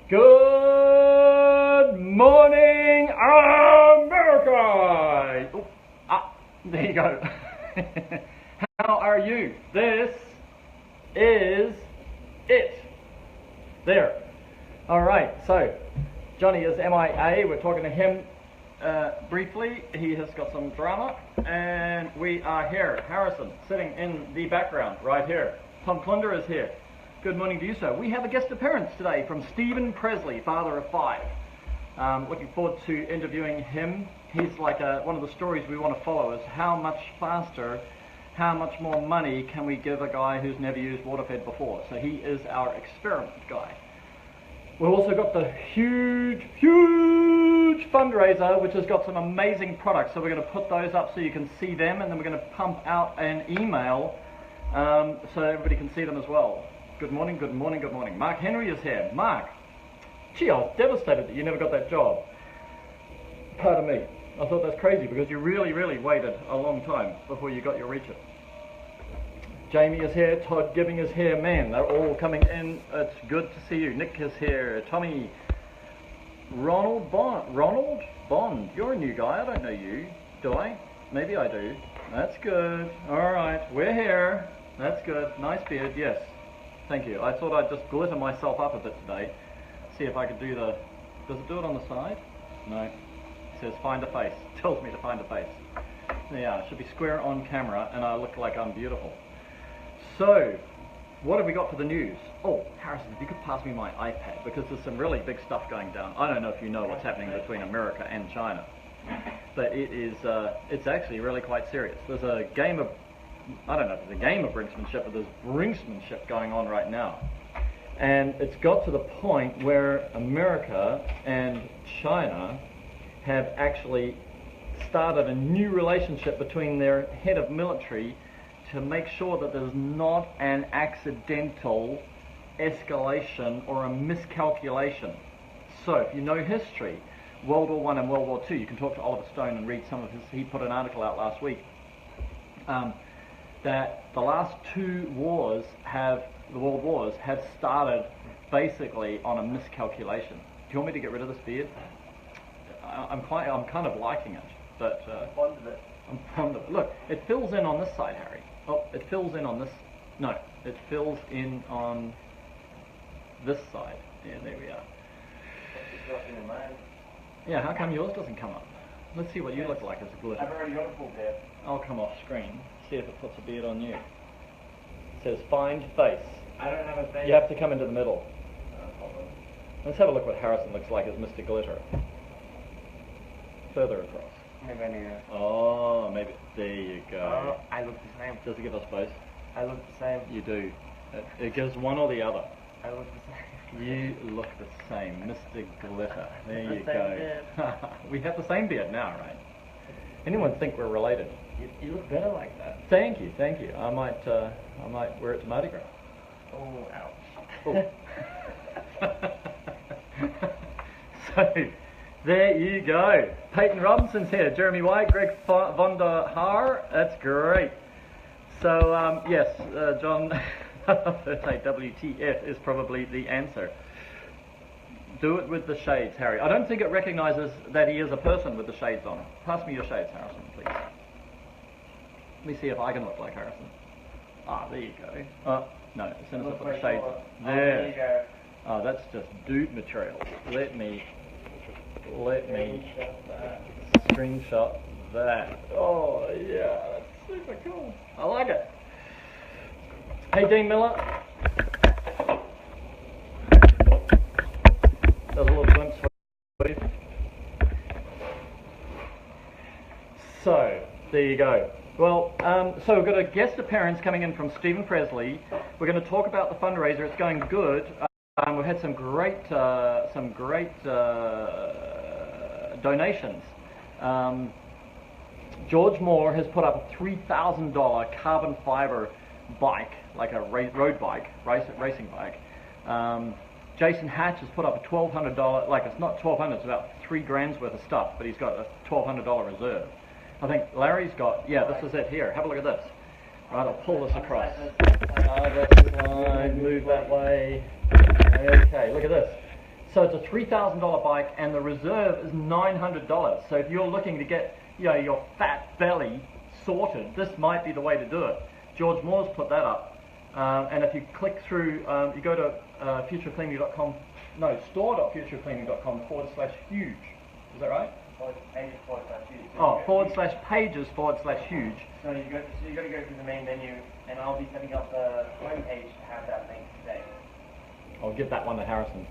Good morning, America! Oh, there you go. How are you? This is it. There. All right, so Johnny is MIA. We're talking to him briefly. He has got some drama, and we are here. Harrison sitting in the background right here. Tom Clunder is here. Good morning to you, sir. We have a guest appearance today from Stephen Presley, father of 5. Looking forward to interviewing him. He's like one of the stories we want to follow is how much faster, how much more money can we give a guy who's never used waterfed before. So he is our experiment guy. We've also got the huge fundraiser, which has got some amazing products. So we're going to put those up so you can see them, and then we're going to pump out an email so everybody can see them as well. Good morning, good morning, good morning. Mark Henry is here. Mark, gee, I was devastated that you never got that job. Pardon me. I thought that's crazy because you really waited a long time before you got your reach it. Jamie is here. Todd Gibbing is here. Man, they're all coming in. It's good to see you. Nick is here. Tommy. Ronald Bond. You're a new guy. I don't know you. Do I? Maybe I do. That's good. All right. We're here. That's good. Nice beard. Yes. Thank you. I thought I'd just glitter myself up a bit today. See if I could do the... Does it do it on the side? No. It says find a face. It tells me to find a face. Yeah, it should be square on camera and I look like I'm beautiful. So, what have we got for the news? Oh, Harrison, if you could pass me my iPad, because there's some really big stuff going down. I don't know if you know what's happening between America and China, but it's actually really quite serious. There's a game of... I don't know if it's a game of brinksmanship, but there's brinksmanship going on right now. And it's got to the point where America and China have actually started a new relationship between their head of military to make sure that there's not an accidental escalation or a miscalculation. So if you know history, World War I and World War II, you can talk to Oliver Stone and read some of his... He put an article out last week. That the last 2 wars the world wars have started basically on a miscalculation. Do you want me to get rid of this beard? I'm kind of liking it, but I'm fond of it. Look, it fills in on this side, Harry. Oh, it fills in on this. No, it fills in on this side. Yeah, there we are. Yeah, how come yours doesn't come up? Let's see what you look like as a glitter. I've already got a full beard. I'll come off screen. See if it puts a beard on you. It says find face. I don't have a face. You have to come into the middle. Let's have a look what Harrison looks like as Mr. Glitter. Further across. Maybe I need Oh, maybe. There you go. Oh, I look the same. Does it give us both? I look the same. You do. It gives one or the other. I look the same. You look the same, Mr. Glitter. There you The same go. beard. We have the same beard now, right? Anyone think we're related? You look better like that. Thank you, thank you. I might wear it to Mardi Gras. Oh, ouch. Oh. So, there you go. Peyton Robinson's here. Jeremy White, Greg von der Haar. That's great. So, yes, John, WTF is probably the answer. Do it with the shades, Harry. I don't think it recognizes that he is a person with the shades on. Pass me your shades, Harrison, please. Let me see if I can look like Harrison. Ah, there you go. Oh, no, as soon as I put the shades on. There you go. Oh, that's just dude material. Let me screenshot that. Oh, yeah, that's super cool. I like it. Hey, Dean Miller. There's a little glimpse for you. So, there you go. Well, so we've got a guest appearance coming in from Stephen Presley. We're going to talk about the fundraiser. It's going good. We've had some great donations. George Moore has put up a $3,000 carbon fiber bike, like a road bike, racing bike. Jason Hatch has put up a $1,200, like it's not $1,200, it's about $3,000 worth of stuff, but he's got a $1,200 reserve. I think Larry's got, yeah, this is it here. Have a look at this. Right, I'll pull this across. This slide, move that way. Okay, look at this. So it's a $3,000 bike, and the reserve is $900. So if you're looking to get your fat belly sorted, this might be the way to do it. George Moore's put that up, and if you click through, you go to futurecleaning.com, no, store.futurecleaning.com/huge. Is that right? Pages/huge. Oh, /pages/huge. So you got to go through the main menu, and I'll be setting up the home page to have that link today. I'll give that one to Harrison.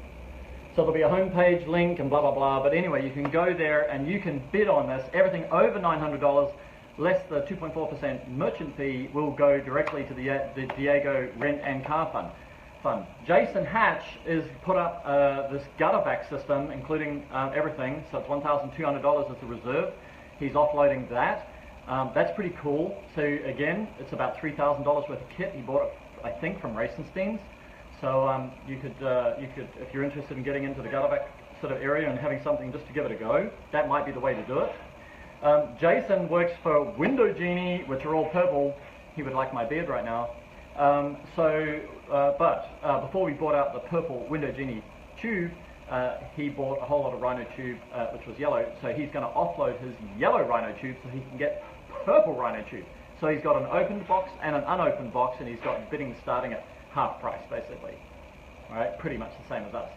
So there'll be a homepage link and blah, blah, blah. But anyway, you can go there and you can bid on this. Everything over $900, less the 2.4% merchant fee, will go directly to the Diego Rent and Car Fund. Jason Hatch is put up this gutter vac system, including everything. So it's $1,200 as a reserve. He's offloading that. That's pretty cool. So again, it's about $3,000 worth of kit. He bought it, I think, from Racenstein's. So you could, if you're interested in getting into the gutter vac sort of area and having something just to give it a go, that might be the way to do it. Jason works for Window Genie, which are all purple. He would like my beard right now. But before we bought out the purple Window Genie tube, he bought a whole lot of Rhino tube, which was yellow. So he's going to offload his yellow Rhino tube so he can get purple Rhino tube. So he's got an opened box and an unopened box, and he's got bidding starting at half price, basically. All right, pretty much the same as us.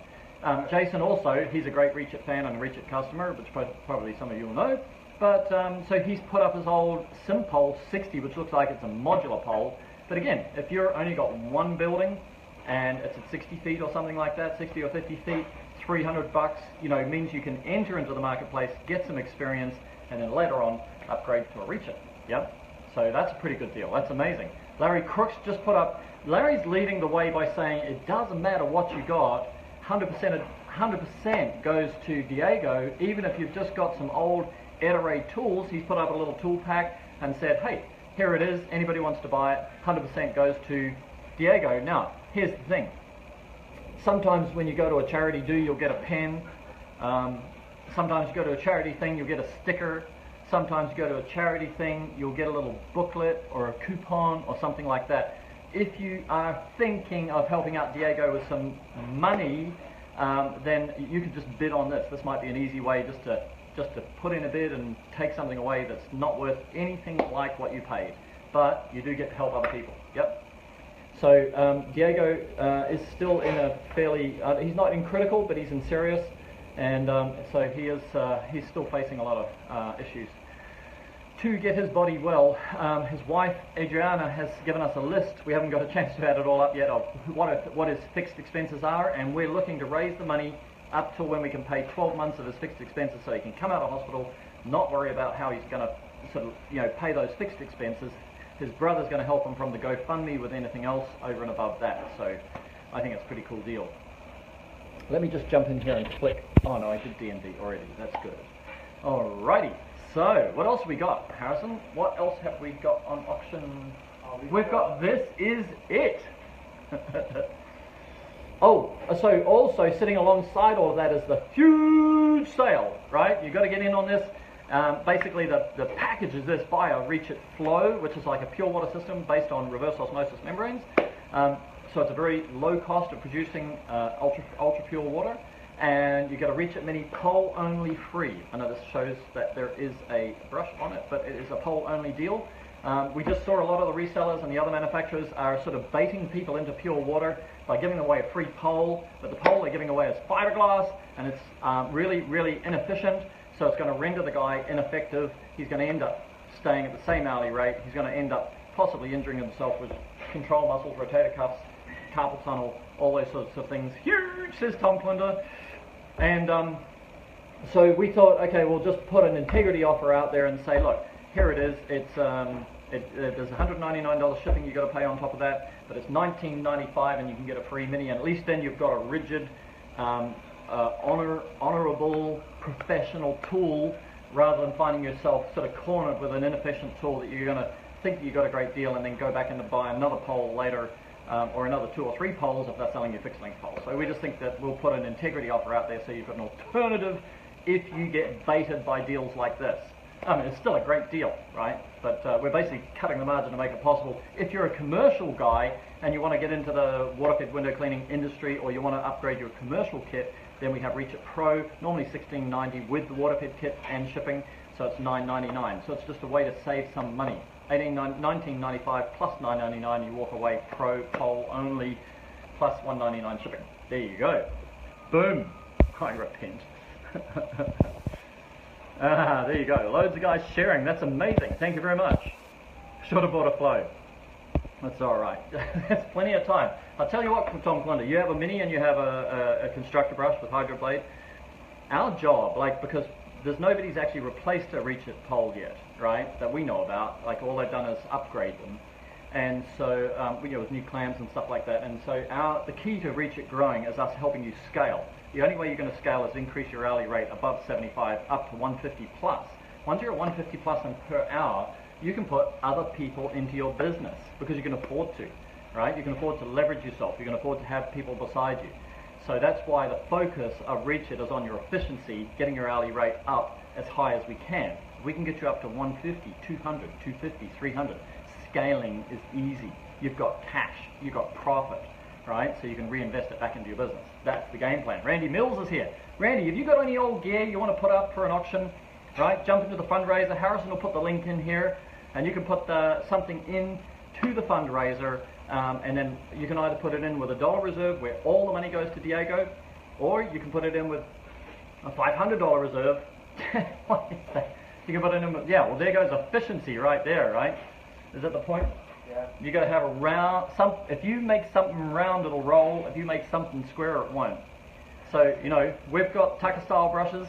Jason also, he's a great Reach It fan and a Reach It customer, which probably some of you will know. But so he's put up his old Simpole 60, which looks like it's a modular pole. But again, if you're only got one building and it's at 60 feet or something like that, 60 or 50 feet, $300, means you can enter into the marketplace, get some experience, and then later on upgrade to a Reach It. Yep. So that's a pretty good deal. That's amazing. Larry Crooks just put up. Larry's leading the way by saying it doesn't matter what you got, 100% goes to Diego, even if you've just got some old Ed-Array tools. He's put up a little tool pack and said, hey, here it is, anybody wants to buy it, 100% goes to Diego. Now, here's the thing. Sometimes when you go to a charity you'll get a pen. Sometimes you go to a charity thing, you'll get a sticker. Sometimes you go to a charity thing, you'll get a little booklet or a coupon or something like that. If you are thinking of helping out Diego with some money, then you could just bid on this. This might be an easy way just to put in a bid and take something away that's not worth anything like what you paid. But you do get to help other people. Yep. So Diego is still in a fairly, he's not in critical, but he's in serious. And so he's still facing a lot of issues. To get his body well, his wife Adriana has given us a list. We haven't got a chance to add it all up yet of what his fixed expenses are, and we're looking to raise the money up till when we can pay 12 months of his fixed expenses, so he can come out of hospital, not worry about how he's going to pay those fixed expenses. His brother's going to help him from the GoFundMe with anything else over and above that. So I think it's a pretty cool deal. Let me just jump in here and click. Oh no, I did D&D already. That's good. Alrighty. So, what else have we got, Harrison? What else have we got on auction? We've got This Is It. So also sitting alongside all of that is the huge sale, right? You've got to get in on this. Basically, the package is this via Reach It Flow, which is like a pure water system based on reverse osmosis membranes. So it's a very low cost of producing ultra pure water. And you get a Reach It Mini pole only free. I know this shows that there is a brush on it, but it is a pole only deal. We just saw a lot of the resellers and the other manufacturers are sort of baiting people into pure water by giving away a free pole, but the pole they're giving away is fiberglass, and it's really, really inefficient, so it's going to render the guy ineffective. He's going to end up staying at the same hourly rate. He's going to end up possibly injuring himself with control muscles, rotator cuffs, carpal tunnel, all those sorts of things. Huge, says Tom Klinder. And so we thought, okay, we'll just put an integrity offer out there and say, look, here it is. It's there's $199 shipping you've got to pay on top of that, but it's $19.95 and you can get a free Mini, and at least then you've got a rigid, honorable, professional tool rather than finding yourself sort of cornered with an inefficient tool that you're going to think that you got a great deal and then go back and buy another pole later. Or another 2 or 3 poles if they're selling you fixed length poles. So we just think that we'll put an integrity offer out there so you've got an alternative if you get baited by deals like this. I mean, it's still a great deal, right? But we're basically cutting the margin to make it possible. If you're a commercial guy and you want to get into the water pit window cleaning industry, or you want to upgrade your commercial kit, then we have Reach It Pro, normally $16.90 with the water pit kit and shipping, so it's $9.99. So it's just a way to save some money. $19.95 plus $9.99, you walk away Pro Pole only, plus $1.99 shipping. There you go. Boom. I repent. There you go. Loads of guys sharing. That's amazing. Thank you very much. Should have bought a flow. That's all right. There's plenty of time. I'll tell you what, Tom Clunder, you have a mini and you have a constructor brush with hydro blade. Our job, like, because there's nobody's actually replaced a Reach It pole yet, right, that we know about. Like, all they've done is upgrade them. And so, with new clamps and stuff like that. And so the key to Reach It growing is us helping you scale. The only way you're going to scale is increase your hourly rate above 75 up to 150 plus. Once you're at 150 plus and per hour, you can put other people into your business because you can afford to, right? You can afford to leverage yourself. You can afford to have people beside you. So that's why the focus of Reach It is on your efficiency, getting your hourly rate up as high as we can. If we can get you up to 150, 200, 250, 300, scaling is easy. You've got cash, you've got profit, right? So you can reinvest it back into your business. That's the game plan. Randy Mills is here. Randy, have you got any old gear you want to put up for an auction? Right? Jump into the fundraiser. Harrison will put the link in here, and you can put something in to the fundraiser, and then you can either put it in with a dollar reserve where all the money goes to Diego, or you can put it in with a $500 reserve. What is that? You can put it in with, yeah, well, there goes efficiency right there, right? Is that the point? Yeah. You got to have a round, if you make something round, it'll roll. If you make something square, it won't. So, we've got Tucker style brushes,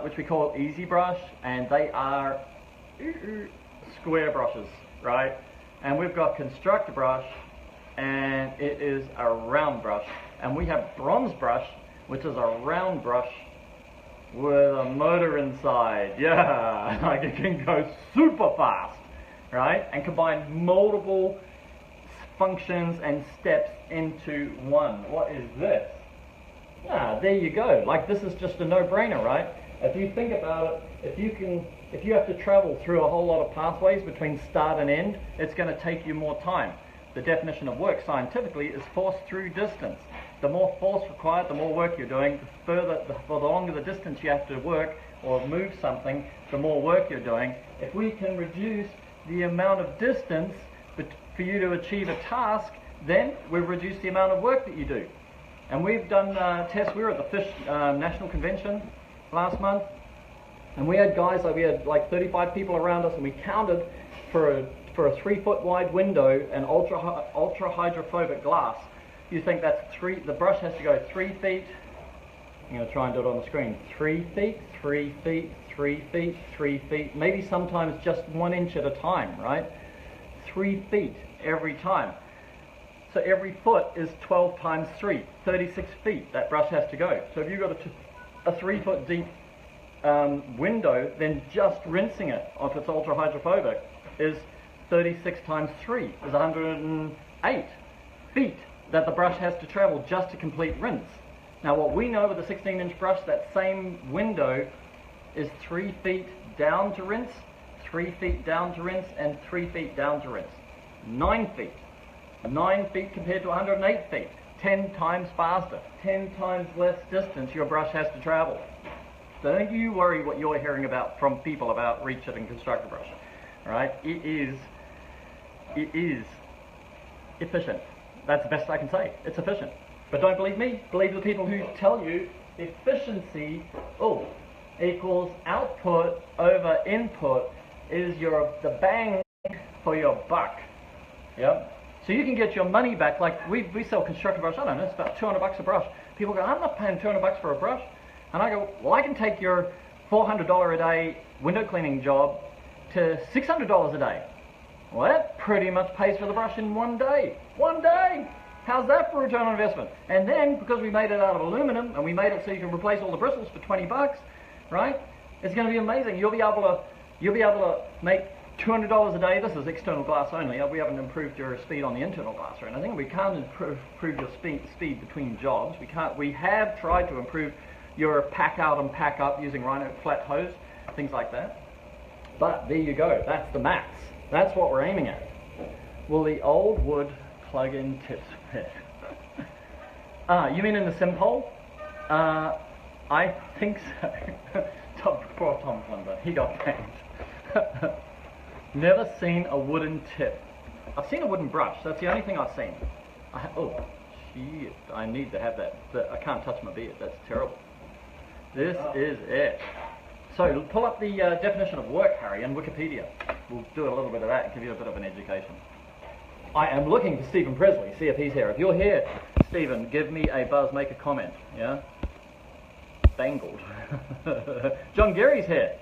which we call Easy Brush, and they are square brushes, right? And we've got Constructor Brush, and it is a round brush. And we have Bronze Brush, which is a round brush with a motor inside. Yeah, like it can go super fast, right? And combine multiple functions and steps into one. What is this? Ah, there you go. Like, this is just a no-brainer, right? If you think about it, if you have to travel through a whole lot of pathways between start and end, it's going to take you more time. The definition of work scientifically is force through distance. The more force required, the more work you're doing. The longer the distance you have to work or move something, the more work you're doing. If we can reduce the amount of distance for you to achieve a task, then we've reduced the amount of work that you do. And we've done tests. We were at the Fish National Convention last month, and we had guys, we had like 35 people around us, and we counted for a 3-foot wide window and ultra hydrophobic glass. You think that's the brush has to go 3 feet. I'm going to try and do it on the screen. 3 feet, 3 feet, 3 feet, 3 feet, maybe sometimes just 1 inch at a time, right? 3 feet every time. So every foot is 12 times 3, 36 feet that brush has to go. So if you've got a 3-foot deep window, then just rinsing it, if it's ultra hydrophobic, is 36 times 3, is 108 feet that the brush has to travel just to complete rinse. Now what we know with a 16-inch brush, that same window is 3 feet down to rinse, 3 feet down to rinse, and 3 feet down to rinse. 9 feet. 9 feet compared to 108 feet. 10 times faster. 10 times less distance your brush has to travel. So don't you worry what you're hearing about from people about Reach It and Constructor Brush. Alright? It is efficient. That's the best I can say. It's efficient. But don't believe me. Believe the people who tell you efficiency equals output over input is the bang for your buck. Yep. So you can get your money back. Like we sell Constructor Brush, I don't know, it's about $200 a brush. People go, I'm not paying $200 for a brush. And I go, well, I can take your $400 a day window cleaning job to $600 a day. Well, that pretty much pays for the brush in 1 day. 1 day! How's that for return on investment? And then, because we made it out of aluminum, and we made it so you can replace all the bristles for $20, right? It's going to be amazing. You'll be able to make $200 a day. This is external glass only. We haven't improved your speed on the internal glass or anything. We can't improve your speed between jobs. We have tried to improve your pack out and pack up using Rhino flat hose, things like that. But there you go, that's the max. That's what we're aiming at. Will the old wood plug-in tips fit? You mean in the Simpole? I think so. Poor Tom Plumber, he got banged. Never seen a wooden tip. I've seen a wooden brush, that's the only thing I've seen. Oh, shit, I need to have that. I can't touch my beard, that's terrible. This is it. So, pull up the definition of work, Harry, in Wikipedia. We'll do a little bit of that and give you a bit of an education. I am looking for Stephen Presley, see if he's here. If you're here, Stephen, give me a buzz, make a comment, yeah? Bangled. John Gary's here.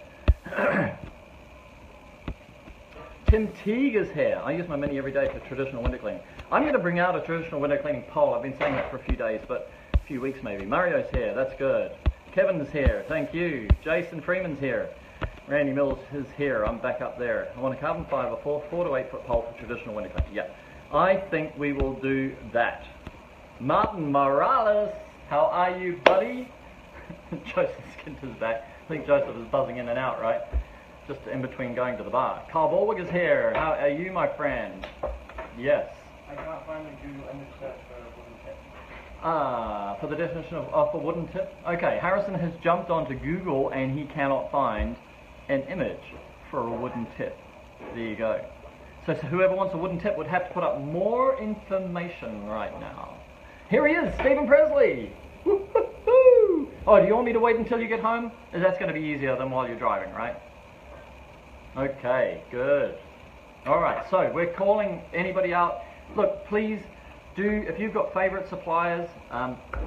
Tim Teague is here. I use my Mini every day for traditional window cleaning. I'm going to bring out a traditional window cleaning poll. I've been saying that for a few days, but a few weeks maybe. Mario's here. That's good. Kevin's here. Thank you. Jason Freeman's here. Randy Mills is here. I'm back up there. I want a carbon fibre 4 to 8 foot pole for traditional window cleaning. Yeah. I think we will do that. Martin Morales, how are you, buddy? Joseph Skinter's back. I think Joseph is buzzing in and out, right? Just in between going to the bar. Carl Borwick is here. How are you, my friend? Yes. I can't find the Google image search for a wooden tip. For the definition of a wooden tip? Okay, Harrison has jumped onto Google and he cannot find an image for a wooden tip. There you go. So whoever wants a wooden tip would have to put up more information right now. Here he is, Stephen Presley! Woo-hoo-hoo! Oh, do you want me to wait until you get home? That's going to be easier than while you're driving, right? Okay, good. Alright, so we're calling anybody out. Look, please do, if you've got favourite suppliers,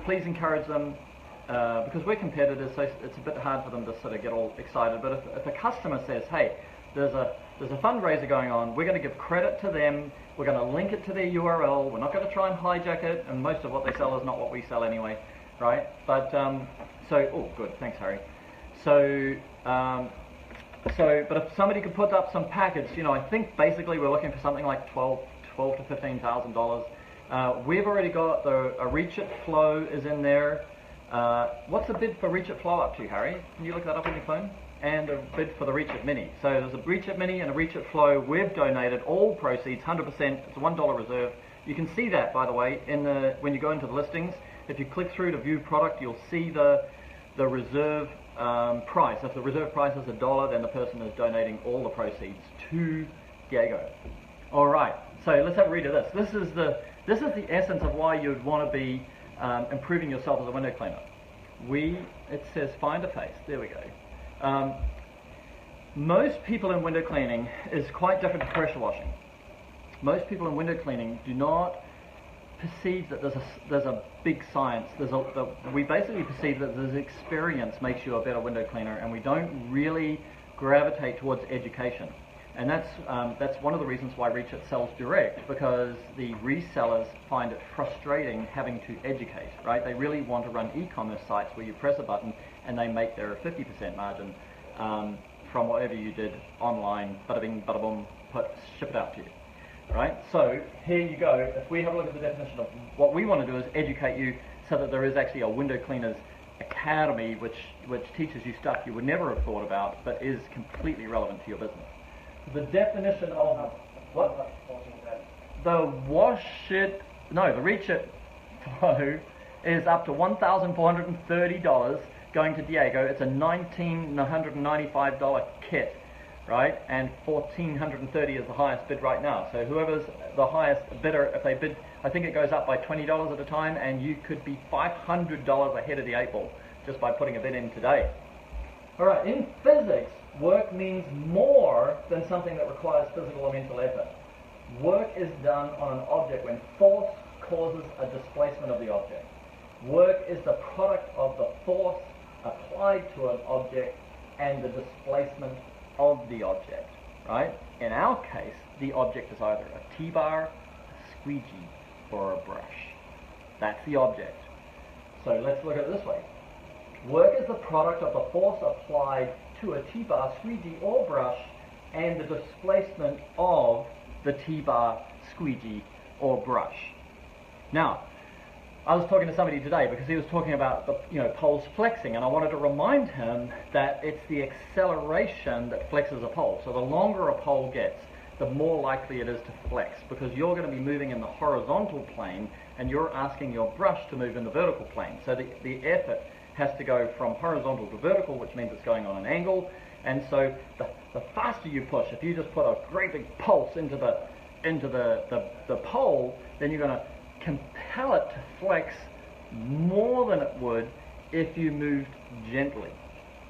please encourage them, because we're competitors, so it's a bit hard for them to sort of get all excited. But if a customer says, hey, there's a fundraiser going on, we're going to give credit to them, we're going to link it to their URL, we're not going to try and hijack it, and most of what they sell is not what we sell anyway, right? But, oh, good, thanks, Harry. But if somebody could put up some package, you know, I think basically we're looking for something like $12 to $15,000. We've already got a Reach It Flow is in there. What's the bid for Reach It Flow up to, Harry? Can you look that up on your phone? And a bid for the Reach It Mini. So there's a Reach It Mini and a Reach It Flow. We've donated all proceeds, 100%. It's a $1 reserve. You can see that, by the way, when you go into the listings. If you click through to view product, you'll see the reserve price. If the reserve price is $1, then the person is donating all the proceeds to Diego. All right. So let's have a read of this. This is the essence of why you'd want to be improving yourself as a window cleaner. It says find a face. There we go. Most people in window cleaning is quite different to pressure washing. Most people in window cleaning do not perceive that there's a big science. We basically perceive that this experience makes you a better window cleaner, and we don't really gravitate towards education. And that's one of the reasons why Reach It sells direct, because the resellers find it frustrating having to educate, right? They really want to run e-commerce sites where you press a button and they make their 50% margin from whatever you did online, bada bing, bada boom, ship it out to you, right? So here you go. If we have a look at the definition of what we want to do is educate you so that there is actually a window cleaners academy which teaches you stuff you would never have thought about but is completely relevant to your business. The definition of what? The Reach It Flow is up to $1,430 going to Diego. It's a $1,995 kit, right? And $1,430 is the highest bid right now. So whoever's the highest bidder, if they bid, I think it goes up by $20 at a time, and you could be $500 ahead of the 8 ball just by putting a bid in today. All right, in physics, work means more than something that requires physical or mental effort. Work is done on an object when force causes a displacement of the object. Work is the product of the force applied to an object and the displacement of the object, right? In our case, the object is either a T-bar, a squeegee, or a brush. That's the object. So let's look at it this way. Work is the product of the force applied to a T-bar, squeegee, or brush and the displacement of the T-bar, squeegee, or brush. Now, I was talking to somebody today because he was talking about the poles flexing, and I wanted to remind him that it's the acceleration that flexes a pole. So the longer a pole gets, the more likely it is to flex, because you're going to be moving in the horizontal plane and you're asking your brush to move in the vertical plane. So the effort has to go from horizontal to vertical, which means it's going on an angle. And so the faster you push, if you just put a great big pulse into the pole, then you're going to compel it to flex more than it would if you moved gently,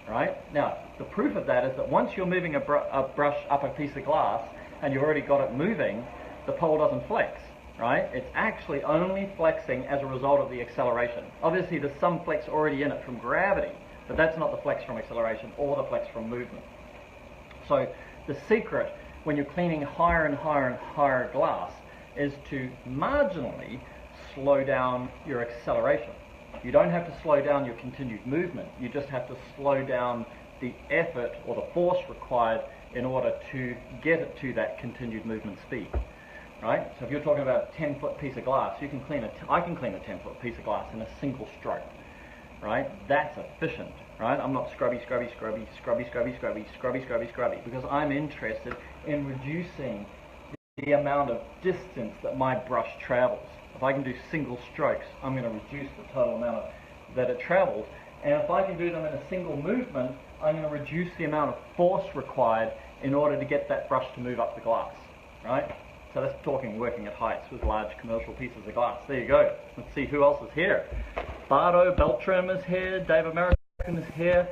right? Now, the proof of that is that once you're moving a brush up a piece of glass and you've already got it moving, the pole doesn't flex, right? It's actually only flexing as a result of the acceleration. Obviously, there's some flex already in it from gravity, but that's not the flex from acceleration or the flex from movement. So the secret when you're cleaning higher and higher and higher glass is to marginally slow down your acceleration. You don't have to slow down your continued movement. You just have to slow down the effort or the force required in order to get it to that continued movement speed, right? So if you're talking about a 10-foot piece of glass, I can clean a 10-foot piece of glass in a single stroke, right? That's efficient, right? I'm not scrubby, because I'm interested in reducing the amount of distance that my brush travels. If I can do single strokes, I'm going to reduce the total amount that it travels. And if I can do them in a single movement, I'm going to reduce the amount of force required in order to get that brush to move up the glass, right? So that's talking working at heights with large commercial pieces of glass. There you go. Let's see who else is here. Bardo Beltram is here. Dave American is here.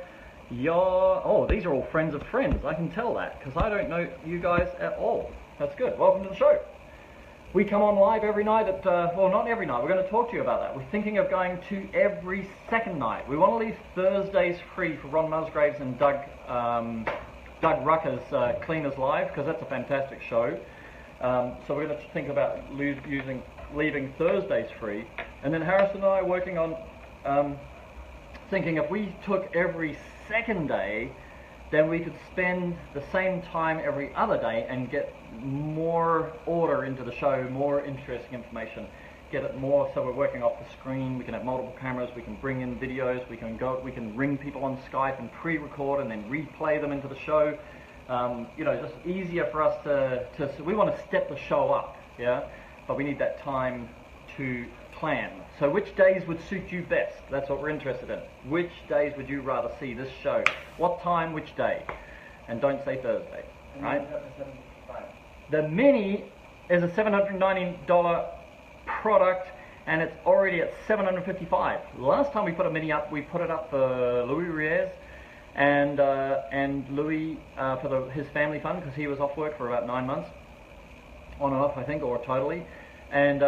Oh, these are all friends of friends. I can tell that because I don't know you guys at all. That's good. Welcome to the show. We come on live every night at, well, not every night. We're going to talk to you about that. We're thinking of going to every second night. We want to leave Thursdays free for Ron Musgraves and Doug Rucker's Cleaners Live, because that's a fantastic show. So we're going to think about leaving Thursdays free. And then Harrison and I are working on thinking if we took every second day, then we could spend the same time every other day and get more order into the show, more interesting information, get it more so we're working off the screen. We can have multiple cameras, we can bring in videos, we can ring people on Skype and pre-record and then replay them into the show. Just easier for us we want to step the show up, yeah, but we need that time to plan. So which days would suit you best? That's what we're interested in. Which days would you rather see this show? What time, which day? And don't say Thursday, right? The Mini is a $790 product, and it's already at $755. Last time we put a Mini up, we put it up for Louis Riez and Louis for his family fund, because he was off work for about 9 months, on and off I think, or totally. And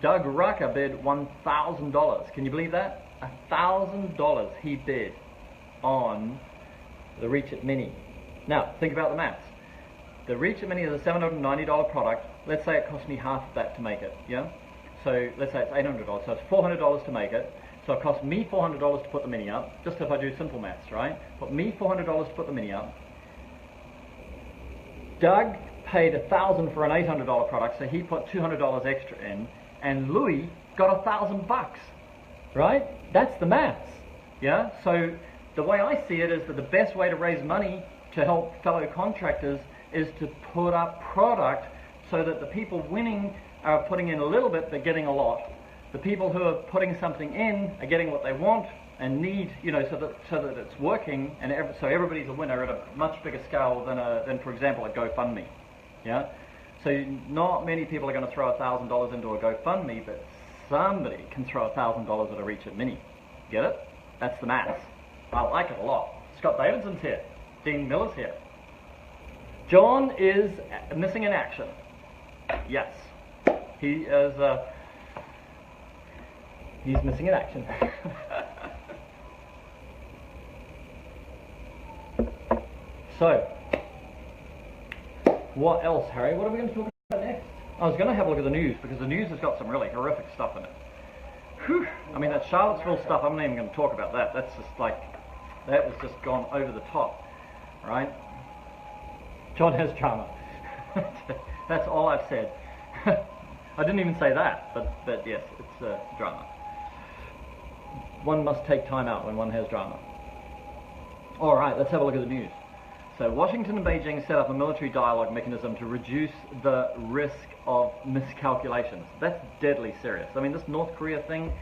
Doug Rucker bid $1,000. Can you believe that? $1,000 he bid on the Reach It Mini. Now, think about the maths. The Reach It Mini is a $790 product. Let's say it cost me half of that to make it, yeah? So let's say it's $800, so it's $400 to make it. So it cost me $400 to put the Mini up, just if I do simple maths, right? But me $400 to put the Mini up. Doug paid $1,000 for an $800 product, so he put $200 extra in, and Louis got $1,000, right? That's the maths, yeah? So the way I see it is that the best way to raise money to help fellow contractors is to put up product so that the people winning are putting in a little bit, they're getting a lot. The people who are putting something in are getting what they want and need, so that it's working, and so everybody's a winner at a much bigger scale than for example, a GoFundMe. Yeah, so not many people are going to throw $1,000 into a GoFundMe, but somebody can throw $1,000 at a Reach It Mini. Get it? That's the maths. I like it a lot. Scott Davidson's here. Dean Miller's here. John is missing in action. Yes, he is. He's missing in action. So, what else, Harry? What are we going to talk about next? I was going to have a look at the news, because the news has got some really horrific stuff in it. Whew. I mean, that Charlottesville stuff, I'm not even going to talk about that. That's just like, that was just gone over the top, right? John has drama. That's all I've said. I didn't even say that, but yes, it's drama. One must take time out when one has drama. All right, let's have a look at the news. So Washington and Beijing set up a military dialogue mechanism to reduce the risk of miscalculations. That's deadly serious. I mean, this North Korea thing,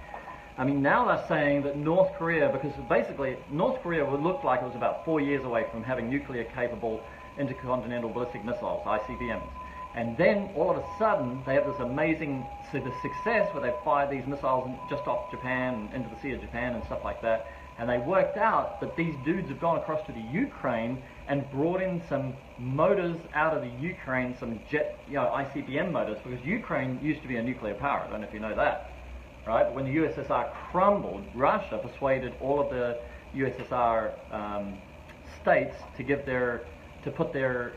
I mean, now they're saying that North Korea, because basically North Korea would look like it was about 4 years away from having nuclear-capable intercontinental ballistic missiles, ICBMs. And then all of a sudden they have this amazing success where they fired these missiles just off Japan, into the Sea of Japan and stuff like that. And they worked out that these dudes have gone across to the Ukraine and brought in some motors out of the Ukraine, some jet, ICBM motors, because Ukraine used to be a nuclear power. I don't know if you know that, right? But when the USSR crumbled, Russia persuaded all of the USSR states to put their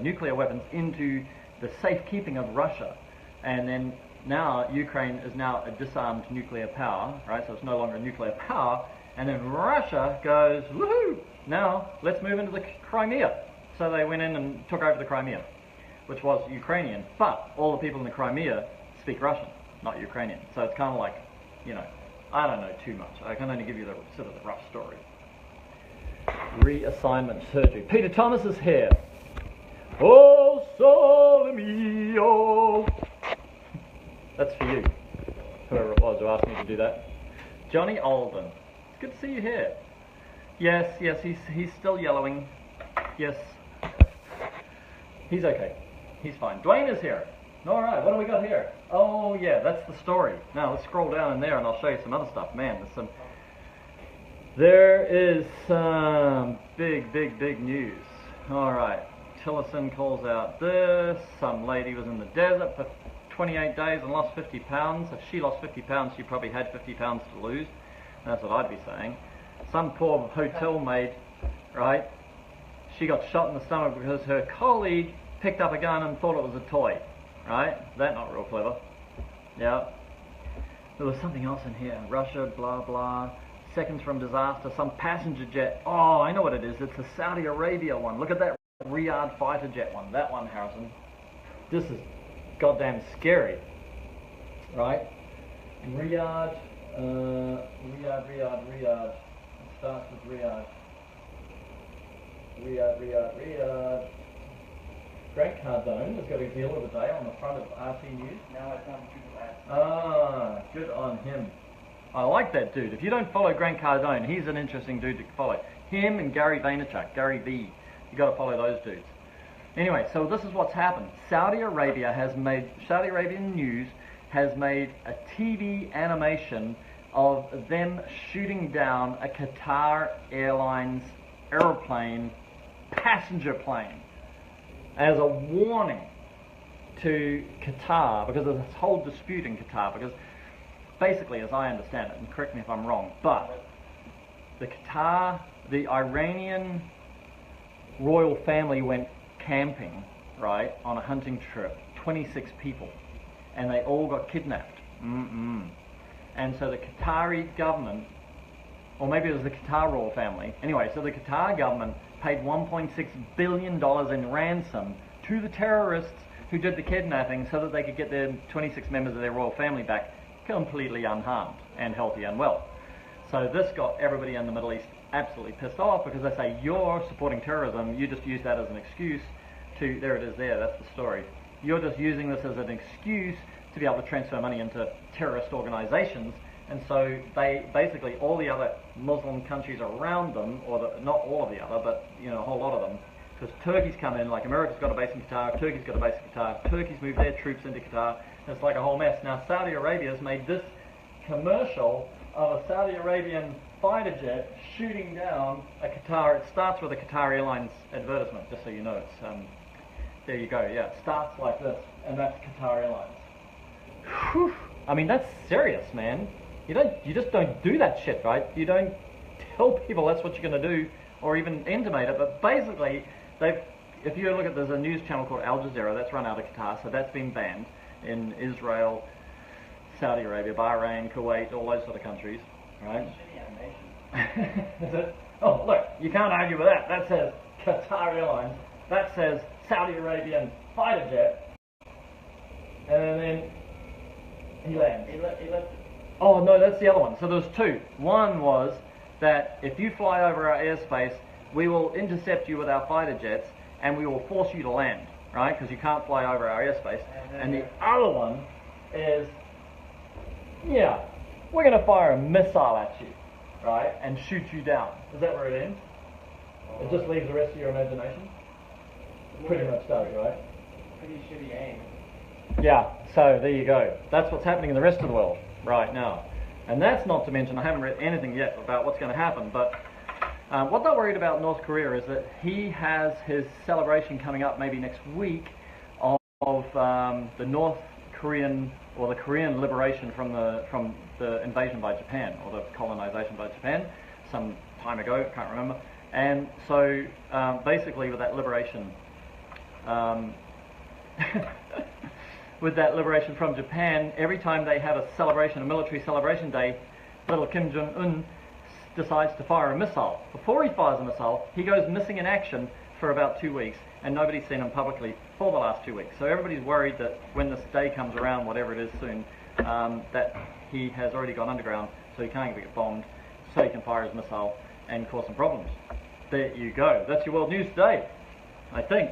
nuclear weapons into the safekeeping of Russia. And then now Ukraine is now a disarmed nuclear power, right? So it's no longer a nuclear power. And then Russia goes, woohoo, now let's move into the Crimea. So they went in and took over the Crimea, which was Ukrainian. But all the people in the Crimea speak Russian, not Ukrainian. So it's kind of like, I don't know too much. I can only give you the sort of the rough story. Reassignment surgery. Peter Thomas is here. Oh, sole mio. That's for you, whoever it was who asked me to do that. Johnny Alden. It's good to see you here. Yes, he's still yellowing. Yes. He's okay. He's fine. Dwayne is here. All right, what do we got here? Oh, yeah, that's the story. Now, let's scroll down in there and I'll show you some other stuff. Man, there is some big news. All right, Tillerson calls out this. Some lady was in the desert for 28 days and lost 50 pounds. If she lost 50 pounds, she probably had 50 pounds to lose. That's what I'd be saying. Some poor hotel maid, right? She got shot in the stomach because her colleague picked up a gun and thought it was a toy, right? That's not real clever. Yeah. There was something else in here. Russia, blah, blah. Seconds from disaster, some passenger jet. Oh, I know what it is. It's the Saudi Arabia one. Look at that Riyadh fighter jet one. That one, Harrison. This is goddamn scary, right? Riyadh. It starts with Riyadh. Riyadh. Grant Cardone has got a deal of the day on the front of RT News. Now it's on Google Ads. Ah, good on him. I like that dude. If you don't follow Grant Cardone, he's an interesting dude to follow. Him and Gary Vaynerchuk, Gary V. You got to follow those dudes. Anyway, so this is what's happened. Saudi Arabian News has made a TV animation of them shooting down a Qatar Airlines airplane, passenger plane, as a warning to Qatar, because of this whole dispute in Qatar, because basically, as I understand it, and correct me if I'm wrong, but the Iranian royal family went camping, right, on a hunting trip, 26 people, and they all got kidnapped. And so the Qatari government, or maybe it was the Qatar royal family, anyway, so the Qatar government paid $1.6 billion in ransom to the terrorists who did the kidnapping so that they could get their 26 members of their royal family back completely unharmed and healthy and well. So this got everybody in the Middle East absolutely pissed off, because they say, you're supporting terrorism, you just use that as an excuse to, there it is there, that's the story. You're just using this as an excuse to be able to transfer money into terrorist organizations. And so they basically, all the other Muslim countries around them, or not all of the other, but a whole lot of them, because Turkey's come in, like America's got a base in Qatar, Turkey's got a base in Qatar, Turkey's moved their troops into Qatar, and it's like a whole mess. Now Saudi Arabia's made this commercial of a Saudi Arabian fighter jet shooting down a Qatar. It starts with a Qatar Airlines advertisement, just so you know. It's there you go. Yeah, it starts like this, and that's Qatar Airlines. Whew. I mean, that's serious, man. You just don't do that shit, right? You don't tell people that's what you're going to do, or even intimate it. But basically, if you look at, there's a news channel called Al Jazeera that's run out of Qatar, so that's been banned in Israel, Saudi Arabia, Bahrain, Kuwait, all those sort of countries, right? Oh, look, you can't argue with that. That says Qatar Airlines. That says Saudi Arabian fighter jet. and then he lands. He left. Oh no, that's the other one. So there's two. One was that if you fly over our airspace, we will intercept you with our fighter jets, and we will force you to land, right? Because you can't fly over our airspace. And the other one is, yeah, we're going to fire a missile at you, right, and shoot you down. Is that where it ends? It just leaves the rest of your imagination? Pretty much does, right? Pretty shitty aim. Yeah, so there you go. That's what's happening in the rest of the world right now. And that's not to mention, I haven't read anything yet about what's going to happen, but what they're worried about North Korea is that he has his celebration coming up maybe next week of the North Korean, or the Korean liberation from the invasion by Japan, or the colonization by Japan, some time ago, can't remember. And so basically with that liberation, with that liberation from Japan, every time they have a celebration, a military celebration day, little Kim Jong-un decides to fire a missile. Before he fires a missile, he goes missing in action for about 2 weeks, and nobody's seen him publicly for the last 2 weeks. So everybody's worried that when this day comes around, whatever it is soon, that he has already gone underground, so he can't get bombed, so he can fire his missile and cause some problems. There you go. That's your world news today, I think.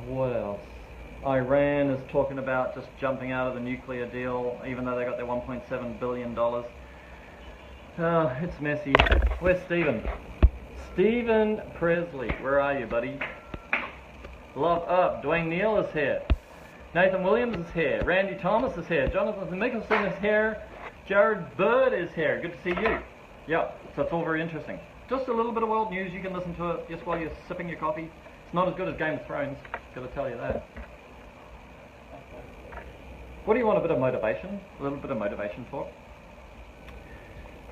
What else? Iran is talking about just jumping out of the nuclear deal, even though they got their $1.7 billion. It's messy. Where's Stephen? Stephen Presley, where are you, buddy? Love up. Dwayne Neal is here. Nathan Williams is here. Randy Thomas is here. Jonathan Mickelson is here. Jared Bird is here. Good to see you. Yeah, so it's all very interesting. Just a little bit of world news. You can listen to it just while you're sipping your coffee. It's not as good as Game of Thrones, gotta tell you that. What do you want, a bit of motivation? A little bit of motivation for?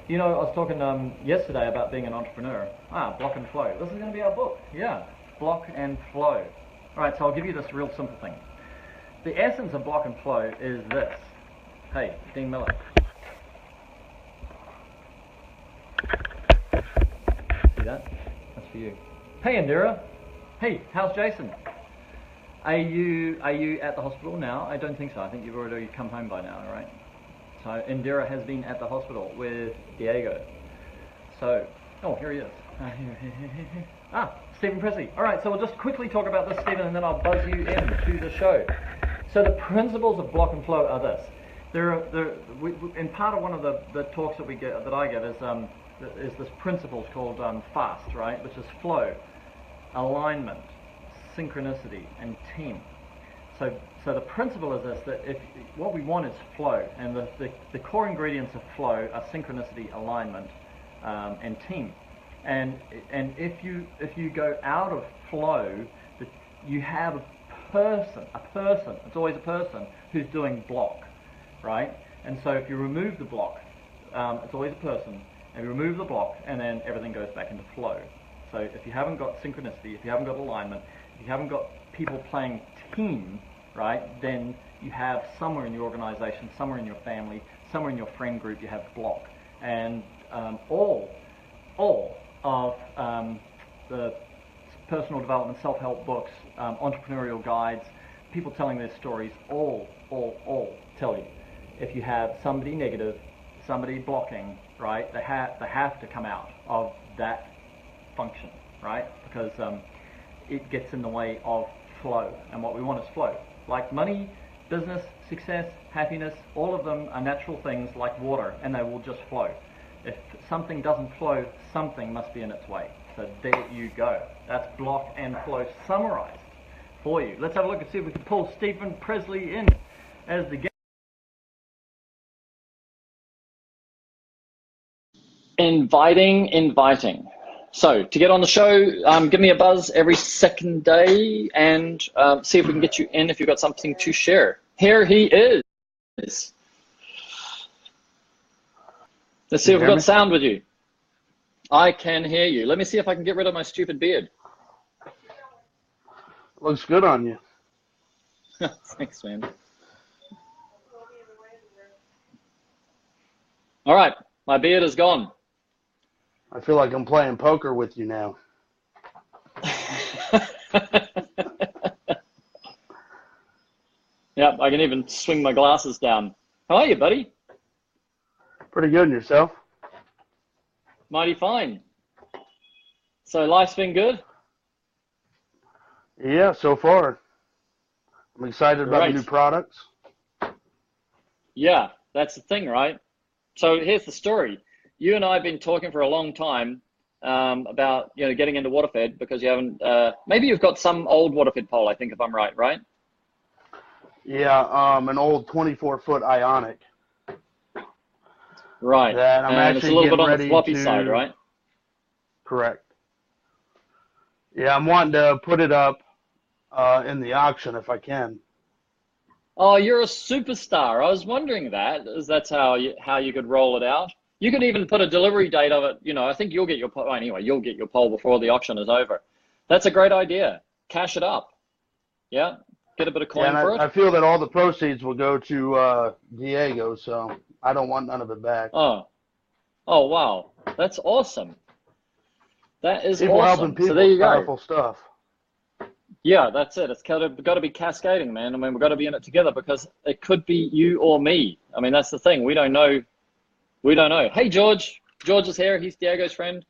You know, I was talking yesterday about being an entrepreneur. Block and Flow. This is going to be our book. Yeah, Block and Flow. Alright, so I'll give you this real simple thing. The essence of Block and Flow is this. Hey, Dean Miller. See that? That's for you. Hey, Indira. Hey, how's Jason? Are you at the hospital now? I don't think so. I think you've already come home by now, right? So Indira has been at the hospital with Diego. So, oh, here he is. Stephen Presley. All right, so we'll just quickly talk about this, Stephen, and then I'll buzz you into the show. So the principles of Block and Flow are this. In part of one of the talks that I get is this principles called FAST, right? Which is flow, alignment, synchronicity, and team. So the principle is this, that if what we want is flow, and the core ingredients of flow are synchronicity, alignment, and team. And if you go out of flow, you have a person, it's always a person who's doing block, right? And so if you remove the block, it's always a person, and you remove the block, and then everything goes back into flow. So if you haven't got synchronicity, if you haven't got alignment, if you haven't got people playing team, right, then you have somewhere in your organization, somewhere in your family, somewhere in your friend group, you have block. And all of the personal development, self-help books, entrepreneurial guides, people telling their stories, all tell you, if you have somebody negative, somebody blocking, right, they have to come out of that function, right, because it gets in the way of flow, and what we want is flow. Like money, business, success, happiness, all of them are natural things like water, and they will just flow. If something doesn't flow, something must be in its way. So there you go. That's Block and Flow summarized for you. Let's have a look and see if we can pull Stephen Presley in as the guest. Inviting. So, to get on the show, give me a buzz every second day and see if we can get you in if you've got something to share. Here he is. Let's see if we've got sound with you. I can hear you. Let me see if I can get rid of my stupid beard. Looks good on you. Thanks, man. All right, my beard is gone. I feel like I'm playing poker with you now. Yeah, I can even swing my glasses down. How are you, buddy? Pretty good, and yourself? Mighty fine. So life's been good? Yeah, so far. I'm excited about the Great. new products. Yeah, that's the thing, right? So here's the story. You and I have been talking for a long time about getting into waterfed because you haven't. Maybe you've got some old waterfed pole. I think if I'm right, right? Yeah, an old 24-foot Ionic. Right. That I'm And it's a actually little bit getting on the ready floppy to. side, right? Correct. Yeah, I'm wanting to put it up in the auction if I can. Oh, you're a superstar. I was wondering that, as that's how you could roll it out. You could even put a delivery date of it. I think you'll get your pole. Anyway, you'll get your pole before the auction is over. That's a great idea. Cash it up. Yeah, get a bit of coin Yeah, and for it. I feel that all the proceeds will go to Diego, so I don't want none of it back. Oh wow, that's awesome. That is People awesome. helping people, So there you go. powerful stuff. Yeah, that's it. It's got to be cascading, man. I mean, we've got to be in it together because it could be you or me. I mean, that's the thing. We don't know. Hey, George. George is here. He's Diego's friend.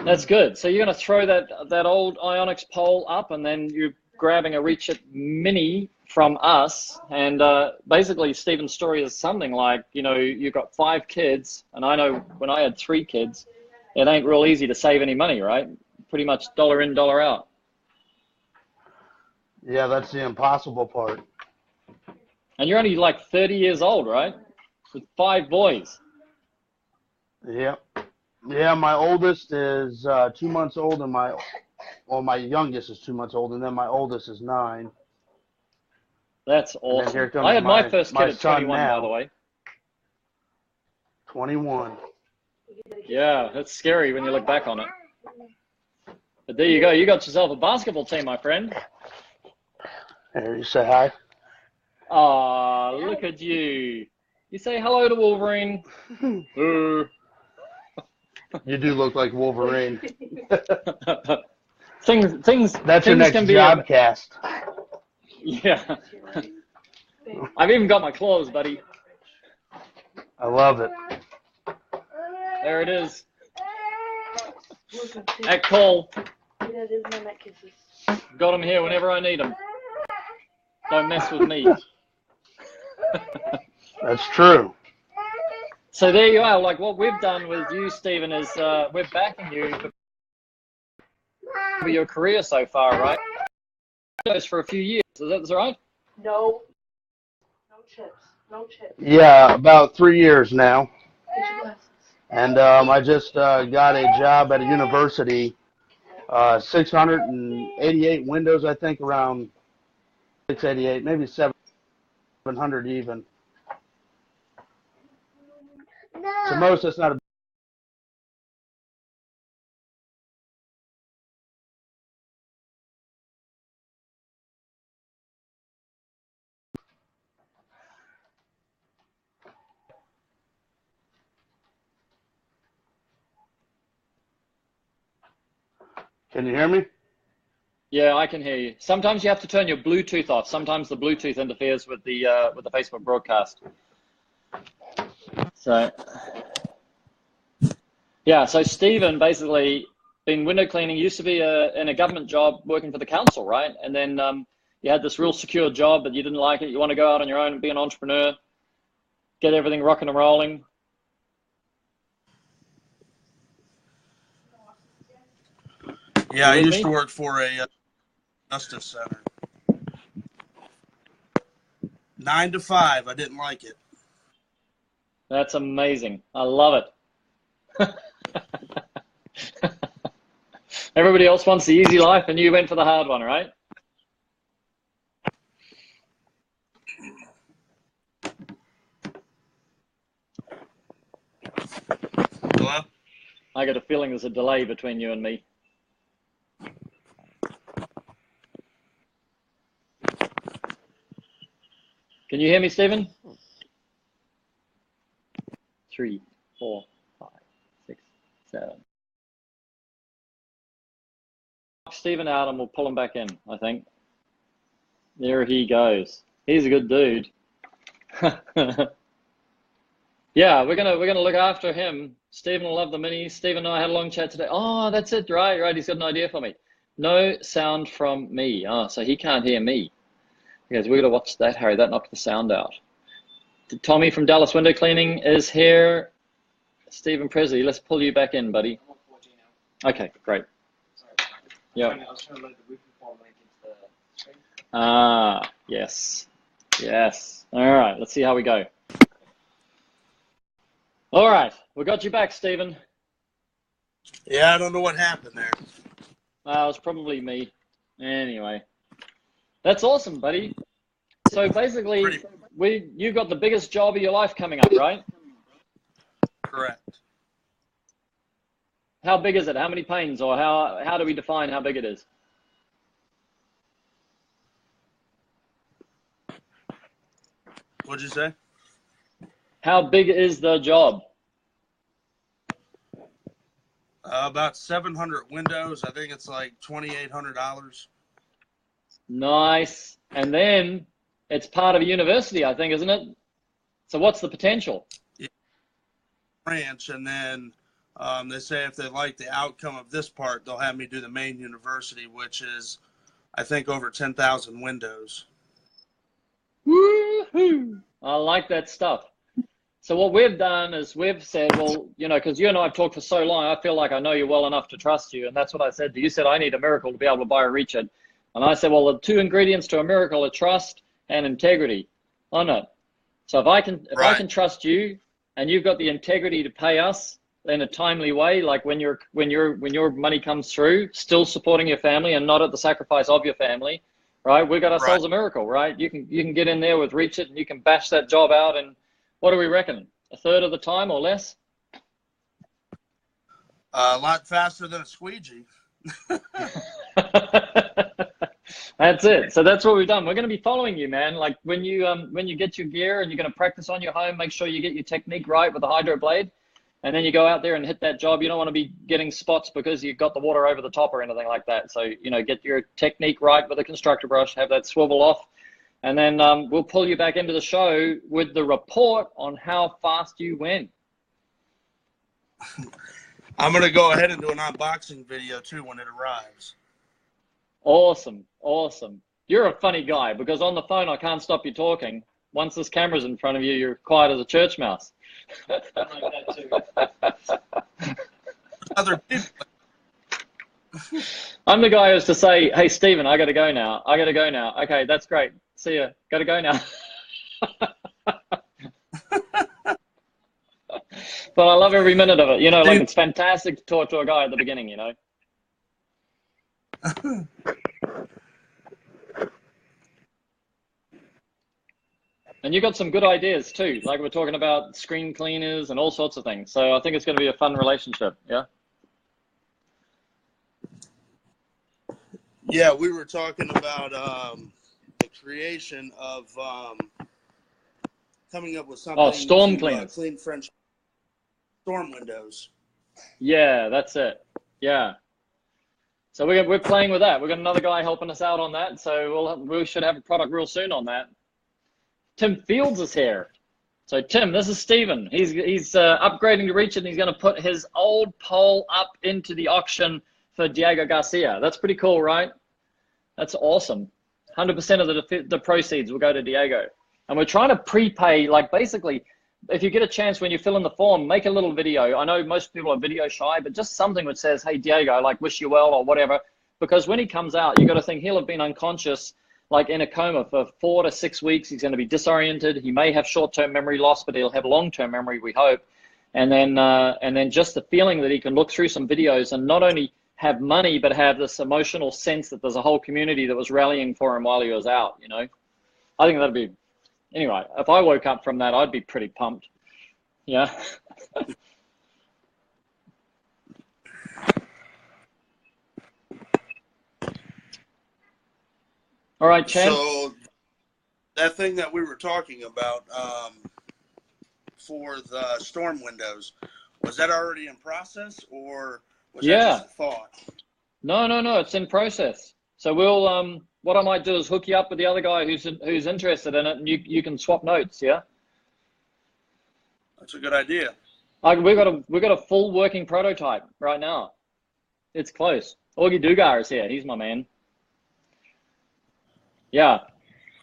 That's good. So you're going to throw that old Ionix pole up, and then you're grabbing a Reach It Mini from us. And basically, Stephen's story is something like, you've got 5 kids, and I know when I had 3 kids, it ain't real easy to save any money, right? Pretty much dollar in, dollar out. Yeah, that's the impossible part. And you're only like 30 years old, right? With 5 boys. Yep. Yeah, my oldest is 2 months old, and my youngest is 2 months old, and then my oldest is 9. That's And then awesome. here comes I had my first kid my at son 21, now. by the way. 21. Yeah, that's scary when you look back on it. But there you go. You got yourself a basketball team, my friend. There, you say hi. Ah, look at you. You say hello to Wolverine. You do look like Wolverine. things. That's your things next can be job cast. Yeah. I've even got my claws, buddy. I love it. There it is. At call. Got him here whenever I need him. Don't mess with me. That's true. So there you are. Like what we've done with you, Stephen, is we're backing you for your career so far, right? For a few years. Is that right? No. No chips. No chips. Yeah, about 3 years now. Get your glasses. And I just got a job at a university. 688 windows, I think, around 688, maybe 700 even. To most, that's not a. Can you hear me? Yeah, I can hear you. Sometimes you have to turn your Bluetooth off. Sometimes the Bluetooth interferes with the Facebook broadcast. So, yeah. So Stephen basically been window cleaning. Used to be in a government job working for the council, right? And then you had this real secure job, but you didn't like it. You want to go out on your own and be an entrepreneur, get everything rocking and rolling. Yeah, I used to work for a justice center. 9 to 5. I didn't like it. That's amazing. I love it. Everybody else wants the easy life, and you went for the hard one, right? Hello? I got a feeling there's a delay between you and me. Can you hear me, Stephen? 3, 4, 5, 6, 7. Stephen out and we'll pull him back in, I think. There he goes. He's a good dude. Yeah, we're gonna look after him. Stephen will love the mini. Stephen and I had a long chat today. Oh, that's it. Right. He's got an idea for me. No sound from me. Oh, so he can't hear me. Because we got to watch that, Harry. That knocked the sound out. Tommy from Dallas Window Cleaning is here. Stephen Presley, let's pull you back in, buddy. I'm on 4G now. Okay, great. Sorry. Yeah. I was trying to load the roofing form link into the screen. Ah, yes. Yes. All right, let's see how we go. All right, we got you back, Stephen. Yeah, I don't know what happened there. It was probably me. Anyway, that's awesome, buddy. So basically, you've got the biggest job of your life coming up, right? Correct. How big is it? How many panes, or how do we define how big it is? What'd you say? How big is the job? About 700 windows. I think it's like $2,800. Nice. And then it's part of a university, I think, isn't it? So what's the potential? Yeah. Branch, and then they say if they like the outcome of this part, they'll have me do the main university, which is, I think, over 10,000 windows. Woohoo! I like that stuff. So what we've done is we've said, well, you know, because you and I have talked for so long, I feel like I know you well enough to trust you. And that's what I said to you. You said, I need a miracle to be able to buy a Reach It. And I said, well, the two ingredients to a miracle are trust and integrity. Oh, no. So if I can trust you and you've got the integrity to pay us in a timely way, like when your money comes through, still supporting your family and not at the sacrifice of your family, right? We've got ourselves a miracle, right? You can get in there with Reach It and you can bash that job out in, what do we reckon? A third of the time or less? A lot faster than a squeegee. That's it. So that's what we've done. We're going to be following you, man. Like when you get your gear and you're going to practice on your home, make sure you get your technique right with the hydro blade, and then you go out there and hit that job. You don't want to be getting spots because you've got the water over the top or anything like that. So, you know, get your technique right with a constructor brush, have that swivel off, and then we'll pull you back into the show with the report on how fast you went. I'm going to go ahead and do an unboxing video too when it arrives. Awesome. Awesome. You're a funny guy because on the phone, I can't stop you talking. Once this camera's in front of you, you're quiet as a church mouse. Other people. I'm the guy who has to say, hey, Stephen, I got to go now. I got to go now. Okay, that's great. See ya. Got to go now. But I love every minute of it. You know, like it's fantastic to talk to a guy at the beginning, you know. And you got some good ideas too. Like we're talking about screen cleaners and all sorts of things. So I think it's going to be a fun relationship. Yeah. Yeah, we were talking about the creation of coming up with something. Oh, storm cleaners. Clean French storm windows. Yeah, that's it. Yeah. So we're playing with that. We've got another guy helping us out on that. So we should have a product real soon on that. Tim Fields is here. So Tim, this is Stephen. He's upgrading to Reach It, and he's going to put his old pole up into the auction for Diego Garcia. That's pretty cool, right? That's awesome. 100% of the proceeds will go to Diego. And we're trying to prepay, like basically, if you get a chance when you fill in the form, make a little video. I know most people are video shy, but just something that says, hey, Diego, like wish you well or whatever. Because when he comes out, you got to think he'll have been unconscious, like in a coma for 4 to 6 weeks. He's going to be disoriented. He may have short-term memory loss, but he'll have long-term memory, we hope. And then just the feeling that he can look through some videos and not only have money, but have this emotional sense that there's a whole community that was rallying for him while he was out, you know? I think that'd be, anyway, if I woke up from that, I'd be pretty pumped. Yeah. All right, Chad. So that thing that we were talking about for the storm windows, was that already in process or was that just a thought? No, it's in process. So we'll what I might do is hook you up with the other guy who's interested in it, and you can swap notes. Yeah. That's a good idea. We've got a full working prototype right now. It's close. Augie Dugar is here. He's my man. Yeah.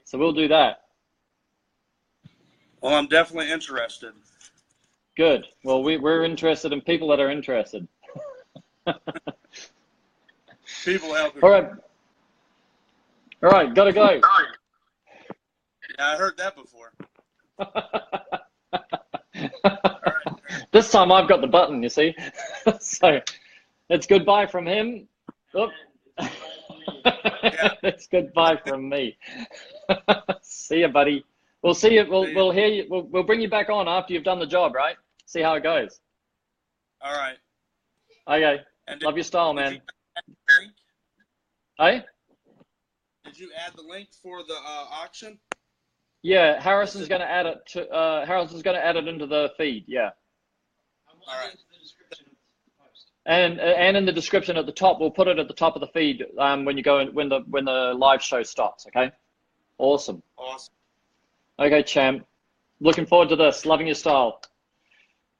So we'll do that. Well, I'm definitely interested. Good. Well, we're interested in people that are interested. People helping. All right. All right. Gotta go. Yeah, I heard that before. This time I've got the button, you see. So it's goodbye from him. Oh. It's goodbye from me. See you, buddy. We'll see you. We'll hear you. We'll bring you back on after you've done the job, right? See how it goes. All right. Okay. And Love your style, man. Link? Hey? Did you add the link for the auction? Yeah, Harrison's going to add it to. Harrison's going to add it into the feed. Yeah. All right. And in the description at the top, we'll put it at the top of the feed when you go in, when the live show stops. Okay. Awesome. Awesome. Okay, champ. Looking forward to this. Loving your style.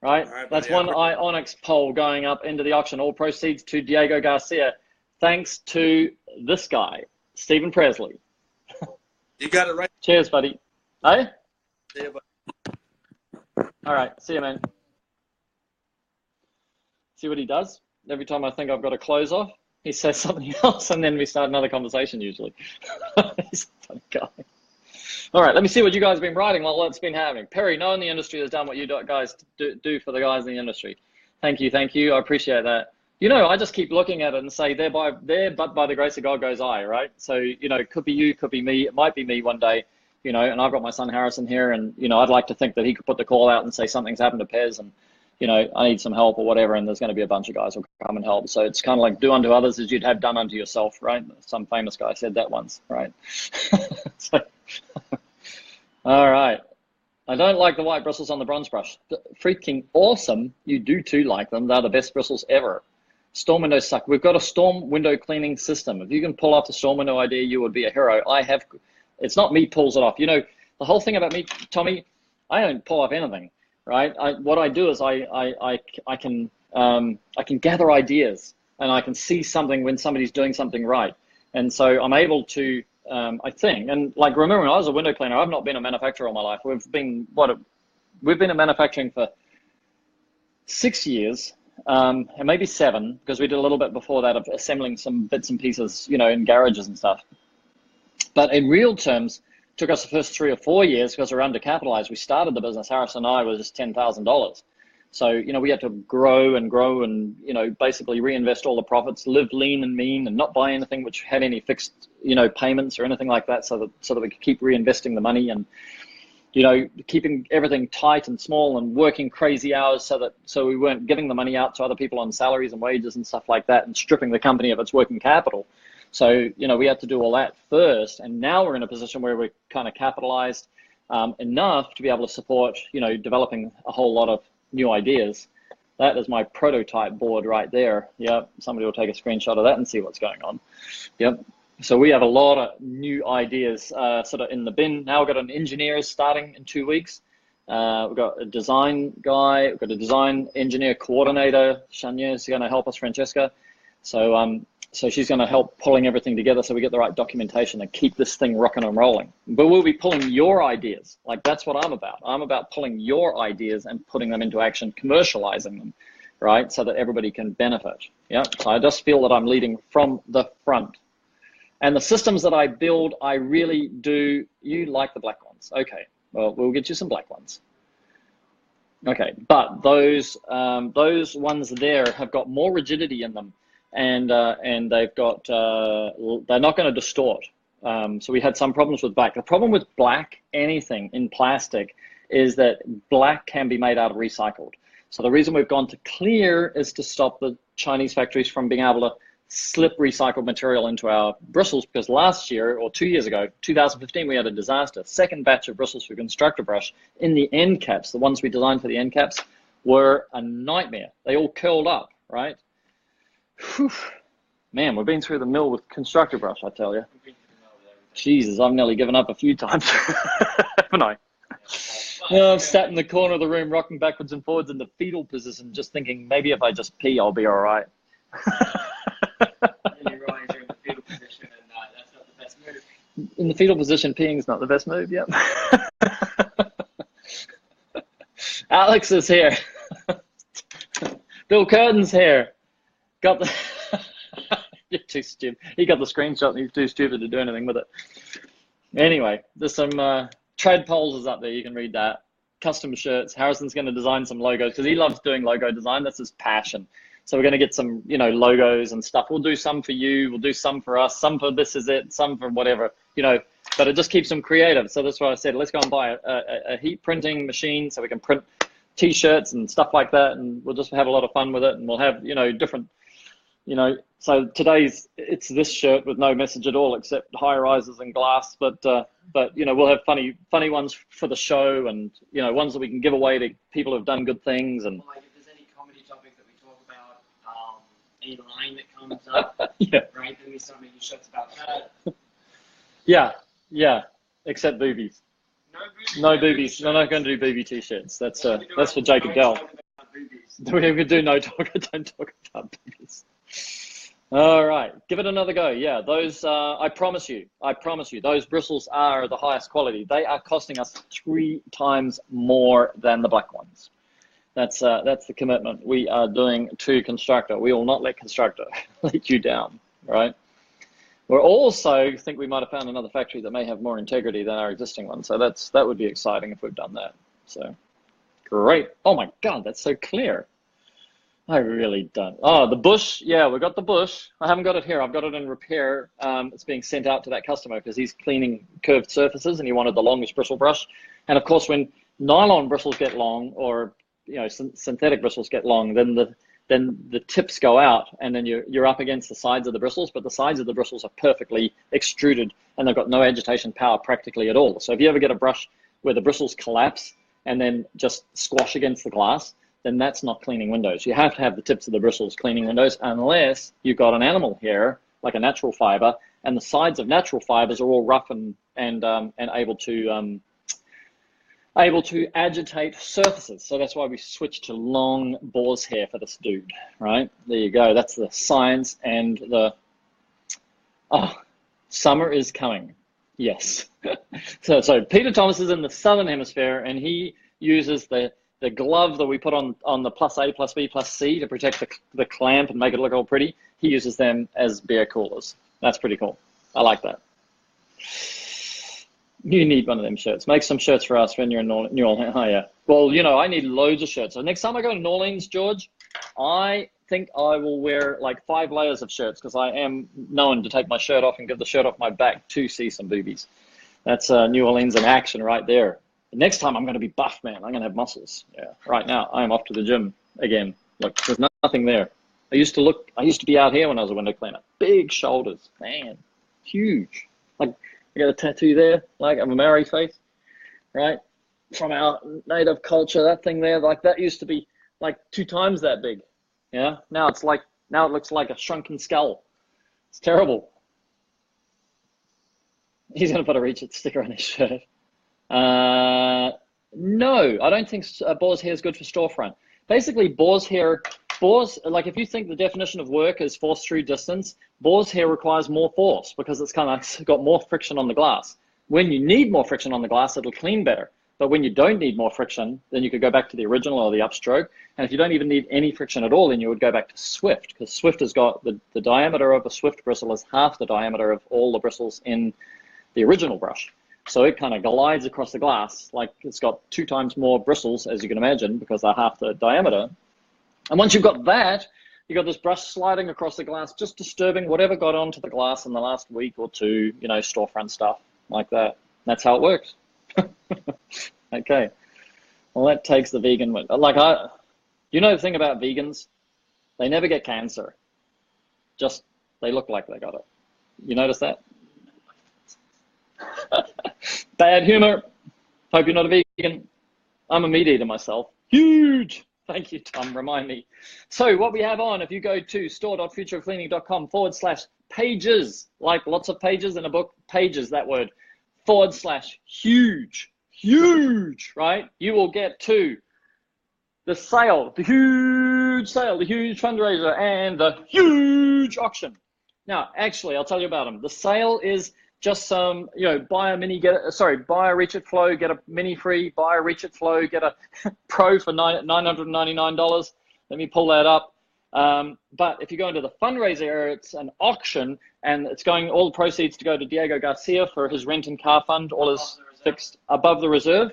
Right. All right, That's buddy. one Onyx poll going up into the auction. All proceeds to Diego Garcia, thanks to this guy, Stephen Presley. You got it right. Cheers, buddy. Hey. See you, buddy. All right. See you, man. See what he does? Every time I think I've got to close off, he says something else, and then we start another conversation usually. He's a funny guy. All right, let me see what you guys have been writing while it's been happening. Perry, no one in the industry has done what you guys do for the guys in the industry. Thank you, thank you. I appreciate that. You know, I just keep looking at it and say, there, but by the grace of God goes I, right? So, you know, it could be you, could be me. It might be me one day, you know, and I've got my son Harrison here, and, you know, I'd like to think that he could put the call out and say something's happened to Pez, and, you know, I need some help or whatever, and there's going to be a bunch of guys who'll come and help. So it's kind of like do unto others as you'd have done unto yourself, right? Some famous guy said that once, right? So, all right. I don't like the white bristles on the bronze brush. Freaking awesome. You do too like them. They're the best bristles ever. Storm windows suck. We've got a storm window cleaning system. If you can pull off the storm window idea, you would be a hero. It's not me pulls it off. You know, the whole thing about me, Tommy, I don't pull off anything, right? What I do is I can gather ideas, and I can see something when somebody's doing something right. And so I'm able to, I think, and like, remember when I was a window cleaner, I've not been a manufacturer all my life. We've been in manufacturing for 6 years, and maybe 7, because we did a little bit before that of assembling some bits and pieces, you know, in garages and stuff. But in real terms, it took us the first 3 or 4 years because we're undercapitalized. We started the business, Harrison and I, was just $10,000. So, you know, we had to grow and, you know, basically reinvest all the profits, live lean and mean, and not buy anything which had any fixed, you know, payments or anything like that, so that we could keep reinvesting the money, and, you know, keeping everything tight and small and working crazy hours so we weren't giving the money out to other people on salaries and wages and stuff like that, and stripping the company of its working capital. So, you know, we had to do all that first, and now we're in a position where we're kind of capitalized enough to be able to support, you know, developing a whole lot of new ideas. That is my prototype board right there. Yep, somebody will take a screenshot of that and see what's going on. Yep. So we have a lot of new ideas sort of in the bin. Now we've got an engineer starting in 2 weeks. We've got a design guy. We've got a design engineer coordinator. Shania is going to help us, Francesca. So she's going to help pulling everything together so we get the right documentation and keep this thing rocking and rolling. But we'll be pulling your ideas. Like, that's what I'm about. I'm about pulling your ideas and putting them into action, commercializing them, right? So that everybody can benefit. Yeah. So I just feel that I'm leading from the front. And the systems that I build, I really do. You like the black ones. Okay. Well, we'll get you some black ones. Okay. But those ones there have got more rigidity in them. And they've got, they're not going to distort. So we had some problems with black. The problem with black, anything in plastic, is that black can be made out of recycled. So the reason we've gone to clear is to stop the Chinese factories from being able to slip recycled material into our bristles, because last year, or 2 years ago, 2015, we had a disaster. Second batch of bristles for constructor brush in the end caps, the ones we designed for the end caps, were a nightmare. They all curled up, right? Whew. Man, we've been through the mill with constructor brush, I tell you. Jesus, I've nearly given up a few times, haven't I? I've sat in the corner of the room rocking backwards and forwards in the fetal position, just thinking maybe if I just pee, I'll be all right. And you realize you're in the fetal position, and that's not the best move. In the fetal position, peeing is not the best move, yep. Alex is here. Bill Curtin's here. Got the... You're too stupid. He got the screenshot and he's too stupid to do anything with it. Anyway, there's some trade polls is up there. You can read that. Custom shirts. Harrison's going to design some logos because he loves doing logo design. That's his passion. So we're going to get some, you know, logos and stuff. We'll do some for you. We'll do some for us. Some for This Is It. Some for whatever, you know. But it just keeps them creative. So that's why I said, let's go and buy a heat printing machine so we can print T-shirts and stuff like that. And we'll just have a lot of fun with it. And we'll have, you know, different, you know. So it's this shirt with no message at all except high rises and glass. But you know, we'll have funny ones for the show, and you know, ones that we can give away to people who've done good things. And Like if there's any comedy topic that we talk about, any line that comes up, yeah, right? Then we start making shirts about that. yeah, except boobies. No boobies. We're not going to do booby T-shirts. That's for Jacob Dell. We could do don't talk about boobies. All right, give it another go. Yeah, those, I promise you, those bristles are the highest quality. They are costing us 3 times more than the black ones. That's the commitment we are doing to Constructor. We will not let Constructor let you down, right? We're also think we might have found another factory that may have more integrity than our existing one. So that would be exciting if we've done that. So great. Oh my God, that's so clear. I really don't. Oh, the bush. Yeah, we got the bush. I haven't got it here. I've got it in repair. It's being sent out to that customer because he's cleaning curved surfaces and he wanted the longest bristle brush. And of course, when nylon bristles get long, or you know, synthetic bristles get long, then the tips go out, and then you're up against the sides of the bristles. But the sides of the bristles are perfectly extruded, and they've got no agitation power practically at all. So if you ever get a brush where the bristles collapse and then just squash against the glass, then that's not cleaning windows. You have to have the tips of the bristles cleaning windows, unless you've got an animal hair, like a natural fiber, and the sides of natural fibers are all rough and able to agitate surfaces. So that's why we switched to long boar's hair for this dude, right? There you go. That's the science. And summer is coming. Yes. So Peter Thomas is in the Southern Hemisphere, and he uses the glove that we put on the plus A, plus B, plus C to protect the clamp and make it look all pretty. He uses them as beer coolers. That's pretty cool. I like that. You need one of them shirts. Make some shirts for us when you're in New Orleans. Oh, yeah. Well, you know, I need loads of shirts. So next time I go to New Orleans, George, I think I will wear like 5 layers of shirts, because I am known to take my shirt off and give the shirt off my back to see some boobies. That's New Orleans in action right there. Next time I'm going to be buff, man. I'm going to have muscles. Yeah. Right now I'm off to the gym again. Look, there's nothing there. I used to be out here when I was a window cleaner. Big shoulders, man, huge. Like I got a tattoo there, like of a Maori face, right? From our native culture, that thing there, like that used to be like 2 times that big. Yeah. Now it looks like a shrunken skull. It's terrible. He's going to put a Reach It sticker on his shirt. No, I don't think boar's hair is good for storefront. Basically, boar's, like if you think the definition of work is force through distance, boar's hair requires more force because it's kind of got more friction on the glass. When you need more friction on the glass, it'll clean better. But when you don't need more friction, then you could go back to the original or the upstroke. And if you don't even need any friction at all, then you would go back to Swift, because Swift has got the diameter of a Swift bristle is half the diameter of all the bristles in the original brush. So it kind of glides across the glass, like it's got 2 times more bristles, as you can imagine, because they're half the diameter. And once you've got that, you've got this brush sliding across the glass, just disturbing whatever got onto the glass in the last week or 2, you know, storefront stuff like that. That's how it works. Okay. Well, that takes the vegan one. Like you know the thing about vegans? They never get cancer. Just, they look like they got it. You notice that? Bad humor. Hope you're not a vegan. I'm a meat eater myself. Huge. Thank you, Tom. Remind me. So what we have on, if you go to store.futureofcleaning.com/ pages, like lots of pages in a book, pages, that word, / huge, right? You will get to the sale, the huge fundraiser, and the huge auction. Now, actually, I'll tell you about them. The sale is just some, buy a Reach It Flow, get a mini free, buy a Reach It Flow, get a Pro for $999. Let me pull that up. But if you go into the fundraiser area, it's an auction, and it's going, all the proceeds to go to Diego Garcia for his rent and car fund, all is fixed above the reserve.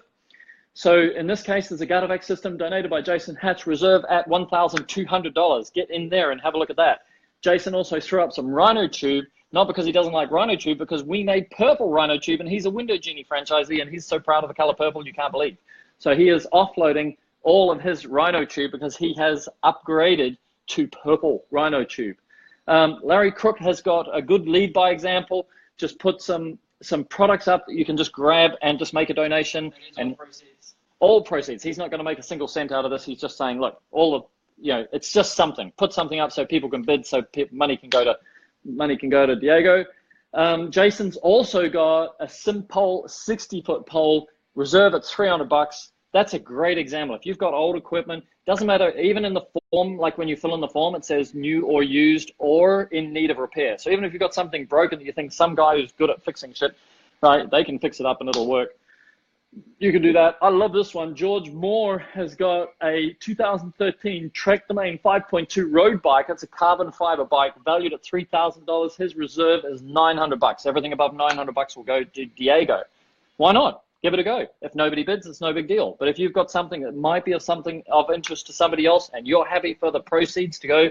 So in this case, there's a Guttervac system donated by Jason Hatch, reserve at $1,200. Get in there and have a look at that. Jason also threw up some Rhino Tube, not because he doesn't like Rhino Tube, because we made purple Rhino Tube, and he's a Window Genie franchisee, and he's so proud of the color purple you can't believe. So he is offloading all of his Rhino Tube because he has upgraded to purple Rhino Tube. Larry Crook has got a good lead by example. Just put some products up that you can just grab and just make a donation. And all proceeds. He's not going to make a single cent out of this. He's just saying, look, it's just something. Put something up so people can bid, so money can go to Diego. Jason's also got a Simpole 60-foot pole, reserve at $300. That's a great example. If you've got old equipment, doesn't matter, even in the form, like when you fill in the form, it says new or used or in need of repair. So even if you've got something broken that you think some guy who's good at fixing shit, right, they can fix it up and it'll work, you can do that. I love this one. George Moore has got a 2013 Trek Domain 5.2 road bike. That's a carbon fiber bike valued at $3,000. His reserve is $900. Everything above $900 will go to Diego. Why not? Give it a go. If nobody bids, it's no big deal. But if you've got something that might be something of interest to somebody else and you're happy for the proceeds to go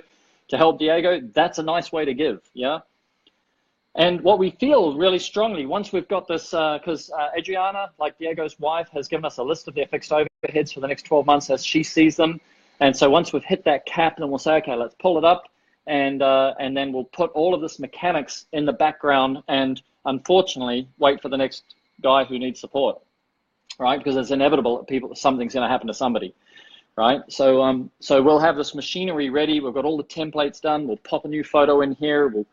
to help Diego, that's a nice way to give, yeah? And what we feel really strongly, once we've got this, because Adriana, like Diego's wife, has given us a list of their fixed overheads for the next 12 months as she sees them. And so once we've hit that cap, then we'll say, okay, let's pull it up. And then we'll put all of this mechanics in the background and unfortunately wait for the next guy who needs support, right? Because it's inevitable that something's going to happen to somebody, right? So we'll have this machinery ready. We've got all the templates done. We'll pop a new photo in here. We'll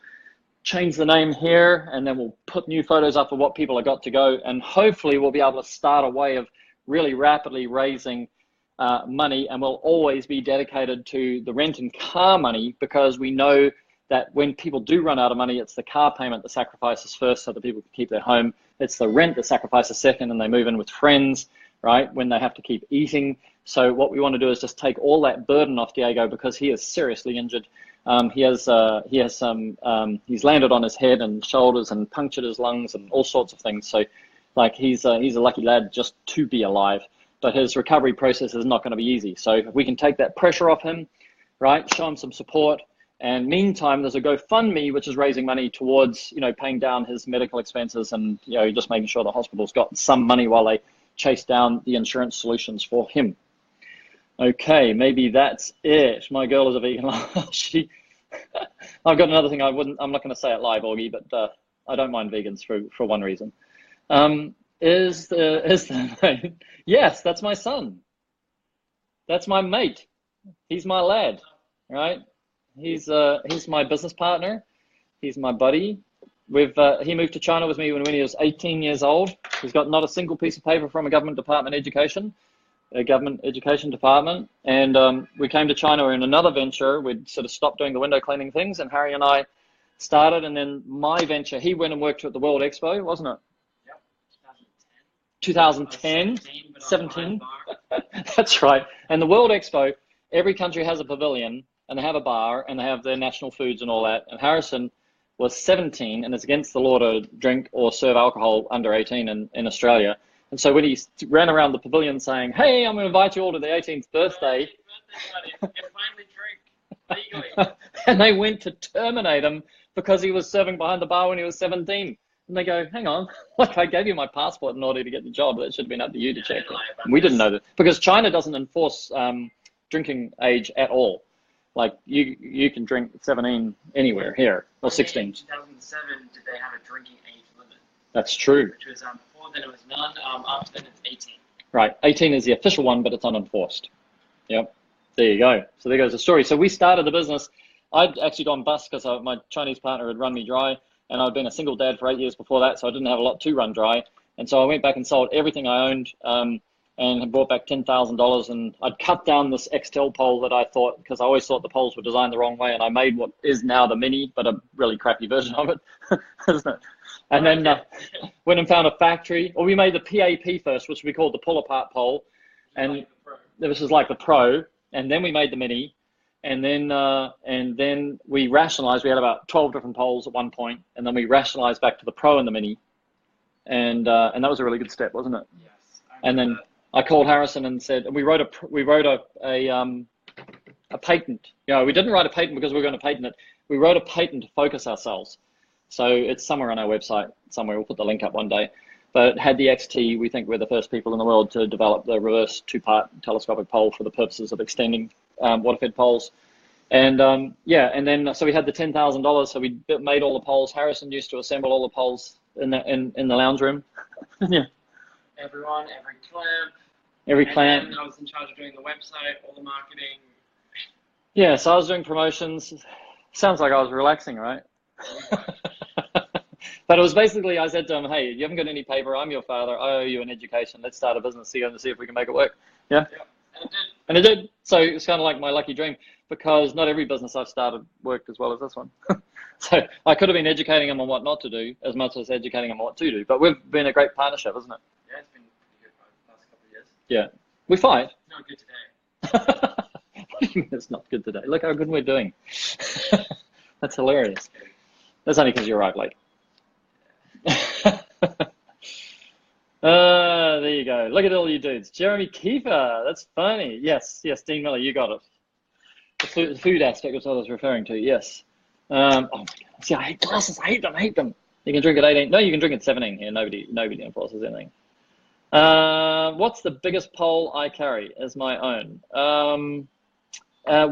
change the name here, and then we'll put new photos up of what people have got to go. And hopefully we'll be able to start a way of really rapidly raising money, and we'll always be dedicated to the rent and car money, because we know that when people do run out of money, it's the car payment that sacrifices first so that people can keep their home. It's the rent that sacrifices second, and they move in with friends, right, when they have to keep eating. So what we want to do is just take all that burden off Diego, because he is seriously injured. He's landed on his head and shoulders and punctured his lungs and all sorts of things. So like he's a lucky lad just to be alive, but his recovery process is not going to be easy. So if we can take that pressure off him, right, show him some support. And meantime, there's a GoFundMe, which is raising money towards, paying down his medical expenses and, just making sure the hospital's got some money while they chase down the insurance solutions for him. Okay, maybe that's it. My girl is a vegan. I've got another thing I'm not going to say it live, Augie, but I don't mind vegans for one reason. Is the name? Yes, that's my son. That's my mate. He's my lad, right? He's my business partner. He's my buddy. He moved to China with me when he was 18 years old. He's got not a single piece of paper from a government education department. And we came to China in another venture. We'd sort of stopped doing the window cleaning things, and Harry and I started. And then my venture, he went and worked at the World Expo, wasn't it? Yep, 2010, 17. That's right. And the World Expo, every country has a pavilion, and they have a bar, and they have their national foods and all that. And Harrison was 17, and it's against the law to drink or serve alcohol under 18 in Australia. And so when he ran around the pavilion saying, hey, I'm going to invite you all to the 18th birthday. And they went to terminate him because he was serving behind the bar when he was 17. And they go, hang on, like I gave you my passport in order to get the job. That should have been up to you to check. And we didn't know that, because China doesn't enforce drinking age at all. Like you can drink 17 anywhere here, or 16. In 2007, did they have a drinking age limit? That's true. Which was before then it was none. After then it's 18. Right, 18 is the official one, but it's unenforced. Yep, there you go. So there goes the story. So we started the business I'd actually gone bust because my Chinese partner had run me dry, and I'd been a single dad for 8 years before that, so I didn't have a lot to run dry. And so I went back and sold everything I owned, and had brought back $10,000, and I'd cut down this Xtel pole that I thought, because I always thought the poles were designed the wrong way, and I made what is now the Mini, but a really crappy version of it, isn't it? And then went and found a factory, or we made the PAP first, which we called the pull apart pole, and this was like the Pro, and then we made the Mini, and then we rationalized. We had about 12 different poles at one point, and then we rationalized back to the Pro and the Mini, and that was a really good step, wasn't it? Yes. And then I called Harrison and said, and we wrote a patent. We didn't write a patent because we were going to patent it. We wrote a patent to focus ourselves. So it's somewhere on our website somewhere. We'll put the link up one day. But it had the XT. We think we're the first people in the world to develop the reverse 2-part telescopic pole for the purposes of extending water-fed poles. And and then so we had the $10,000. So we made all the poles. Harrison used to assemble all the poles in the lounge room. Yeah. Everyone, every clamp. Every clamp. And I was in charge of doing the website, all the marketing. Yeah, so I was doing promotions. Sounds like I was relaxing, right? But it was basically, I said to him, hey, you haven't got any paper. I'm your father. I owe you an education. Let's start a business together and see if we can make it work. Yeah? Yep. And it did. And it did. So it's kind of like my lucky dream, because not every business I've started worked as well as this one. So I could have been educating him on what not to do as much as educating him on what to do. But we've been a great partnership, isn't it? Yeah, it's been pretty good for the last couple of years. Yeah. We fight. It's not good today. What do you mean it's not good today? Look how good we're doing. That's hilarious. That's only because you arrived late. There you go. Look at all you dudes. Jeremy Kiefer. That's funny. Yes, Dean Miller, you got it. The food aspect was what I was referring to. Yes. Oh my God. See, I hate glasses. I hate them. You can drink at 18. No, you can drink at 17 here. Nobody enforces anything. What's the biggest pole I carry as my own?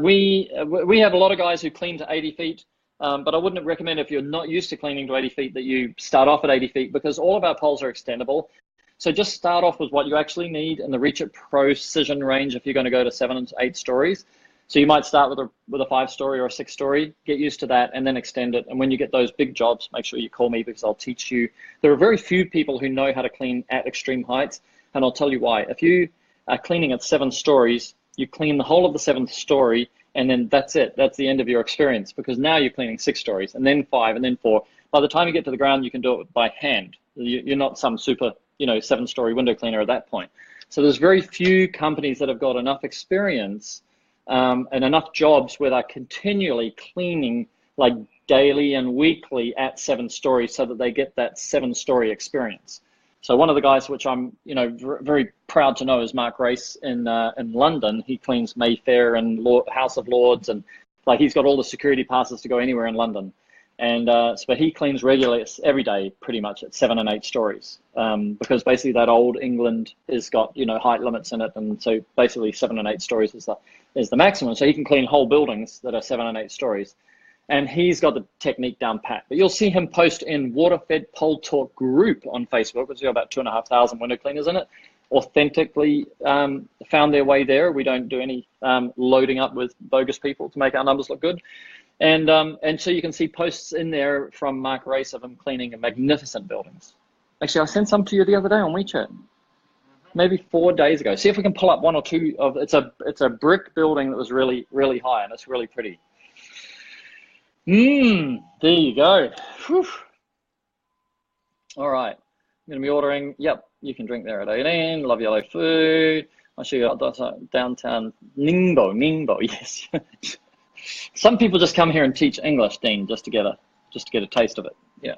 We have a lot of guys who clean to 80 feet. But I wouldn't recommend, if you're not used to cleaning to 80 feet, that you start off at 80 feet, because all of our poles are extendable. So just start off with what you actually need in the Reach It Precision range if you're going to go to 7 to 8 stories. So you might start with a 5-story or a 6-story, get used to that, and then extend it. And when you get those big jobs, make sure you call me, because I'll teach you. There are very few people who know how to clean at extreme heights, and I'll tell you why. If you are cleaning at 7 stories, you clean the whole of the 7th story, and then that's it. That's the end of your experience, because now you're cleaning 6 stories, and then 5, and then 4. By the time you get to the ground, you can do it by hand. You're not some super, 7-story window cleaner at that point. So there's very few companies that have got enough experience and enough jobs where they're continually cleaning, like daily and weekly, at 7 stories, so that they get that 7-story experience. So one of the guys which I'm, very proud to know is Mark Race in London. He cleans Mayfair and House of Lords, and like he's got all the security passes to go anywhere in London. And but he cleans regularly every day, pretty much at 7 and 8 stories, because basically that old England has got height limits in it, and so basically 7 and 8 stories is the maximum. So he can clean whole buildings that are 7 and 8 stories. And he's got the technique down pat. But you'll see him post in Waterfed Pole Talk group on Facebook, which has got about 2,500 window cleaners in it, authentically found their way there. We don't do any loading up with bogus people to make our numbers look good. And so you can see posts in there from Mark Race of him cleaning magnificent buildings. Actually, I sent some to you the other day on WeChat, maybe 4 days ago. See if we can pull up 1 or 2 of it's a brick building that was really, really high, and it's really pretty. There you go. Whew. All right, I'm going to be ordering. Yep, you can drink there at 18. Love yellow food. I'll show you downtown Ningbo. Yes. Some people just come here and teach English, Dean, just to get a taste of it. Yeah.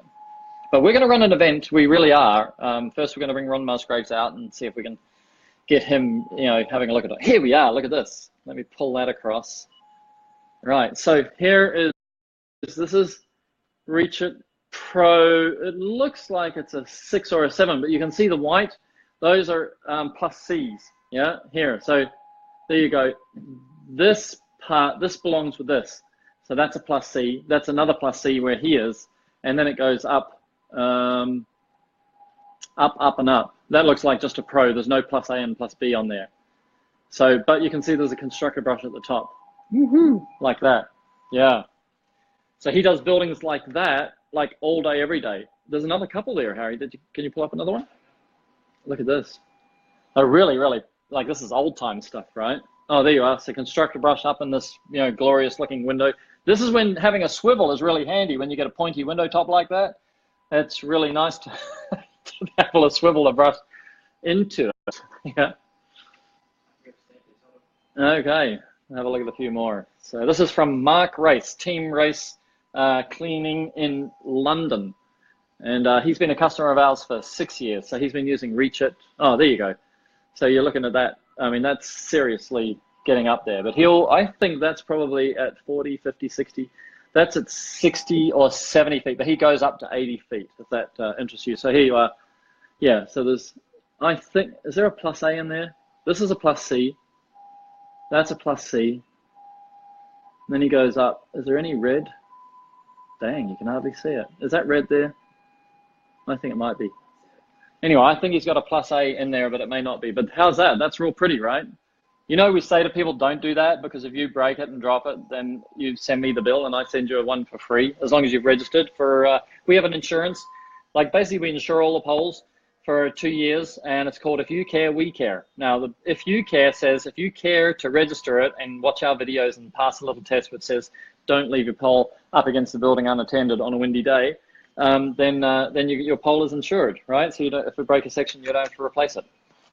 But we're going to run an event. We really are. First, we're going to bring Ron Musgraves out and see if we can get him, having a look at it. Here we are. Look at this. Let me pull that across. Right. So here is. This is Reach It Pro. It looks like it's a 6 or a 7, but you can see the white. Those are plus C's. Yeah, here. So there you go. This part, this belongs with this. So that's a plus C. That's another plus C where he is, and then it goes up, up, and up. That looks like just a Pro. There's no plus A and plus B on there. So, but you can see there's a constructor brush at the top. Woohoo! Like that. Yeah. So he does buildings like that, like all day, every day. There's another couple there, Harry. Can you pull up another one? Look at this. Oh, really, really, like this is old time stuff, right? Oh, there you are. So constructor brush up in this, glorious looking window. This is when having a swivel is really handy when you get a pointy window top like that. It's really nice to, to be able to swivel the brush into it. Yeah. Okay. Have a look at a few more. So this is from Mark Race, Team Race Cleaning in London. And he's been a customer of ours for 6 years. So he's been using Reach It. Oh, there you go. So you're looking at that. I mean, that's seriously getting up there. But I think that's probably at 40, 50, 60. That's at 60 or 70 feet. But he goes up to 80 feet, if that interests you. So here you are. Yeah, so there's, I think, is there a plus A in there? This is a plus C. That's a plus C. And then he goes up. Is there any red? Dang, you can hardly see it. Is that red there? I think it might be. Anyway, I think he's got a plus A in there, but it may not be. But how's that? That's real pretty, right? We say to people, don't do that, because if you break it and drop it, then you send me the bill and I send you one for free, as long as you've registered for, we have an insurance. Like basically we insure all the poles for 2 years, and it's called If You Care, We Care. Now, the If You Care says, if you care to register it and watch our videos and pass a little test which says, don't leave your pole up against the building unattended on a windy day, then your pole is insured, right? So if we break a section, you don't have to replace it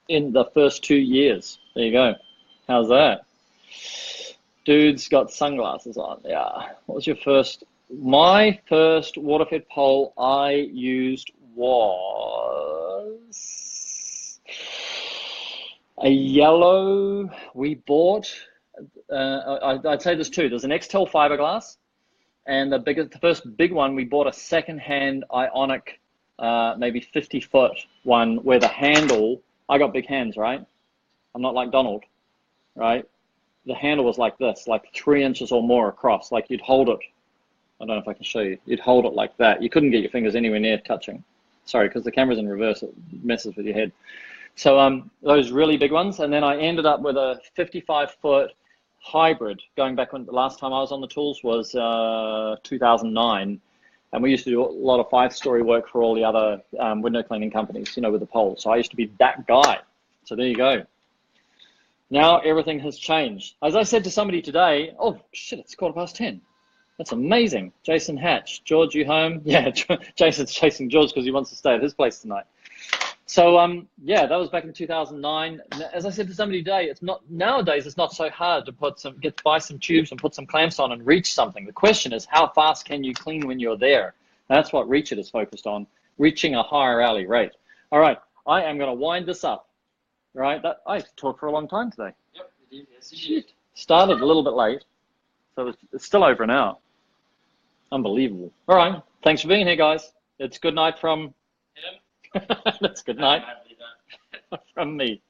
in the first 2 years. There you go. How's that? Dude's got sunglasses on. Yeah. What was your first? My first water-fed pole I used was a yellow. We bought. I'd say there's two. There's an Xtel fiberglass. And the first big one, we bought a second-hand Ionic, maybe 50-foot one where the handle, I got big hands, right? I'm not like Donald, right? The handle was like this, like 3 inches or more across, like you'd hold it. I don't know if I can show you. You'd hold it like that. You couldn't get your fingers anywhere near touching. Sorry, because the camera's in reverse, it messes with your head. So those really big ones. And then I ended up with a 55-foot hybrid, going back when the last time I was on the tools was 2009, and we used to do a lot of 5-story work for all the other window cleaning companies, with the poles. So I used to be that guy. So there you go. Now everything has changed. As I said to somebody today, oh shit, it's 10:15. That's amazing. Jason Hatch, George, you home? Yeah, Jason's chasing George because he wants to stay at his place tonight. So yeah, that was back in 2009. As I said to somebody today, nowadays it's not so hard to buy some tubes and put some clamps on and reach something. The question is, how fast can you clean when you're there? That's what Reach It is focused on, reaching a higher hourly rate. All right, I am going to wind this up. Right, I talked for a long time today. Yep, you did. Yes, you Shit. Started a little bit late, so it's still over an hour. Unbelievable. All right, thanks for being here, guys. It's good night from him. It's good night from me.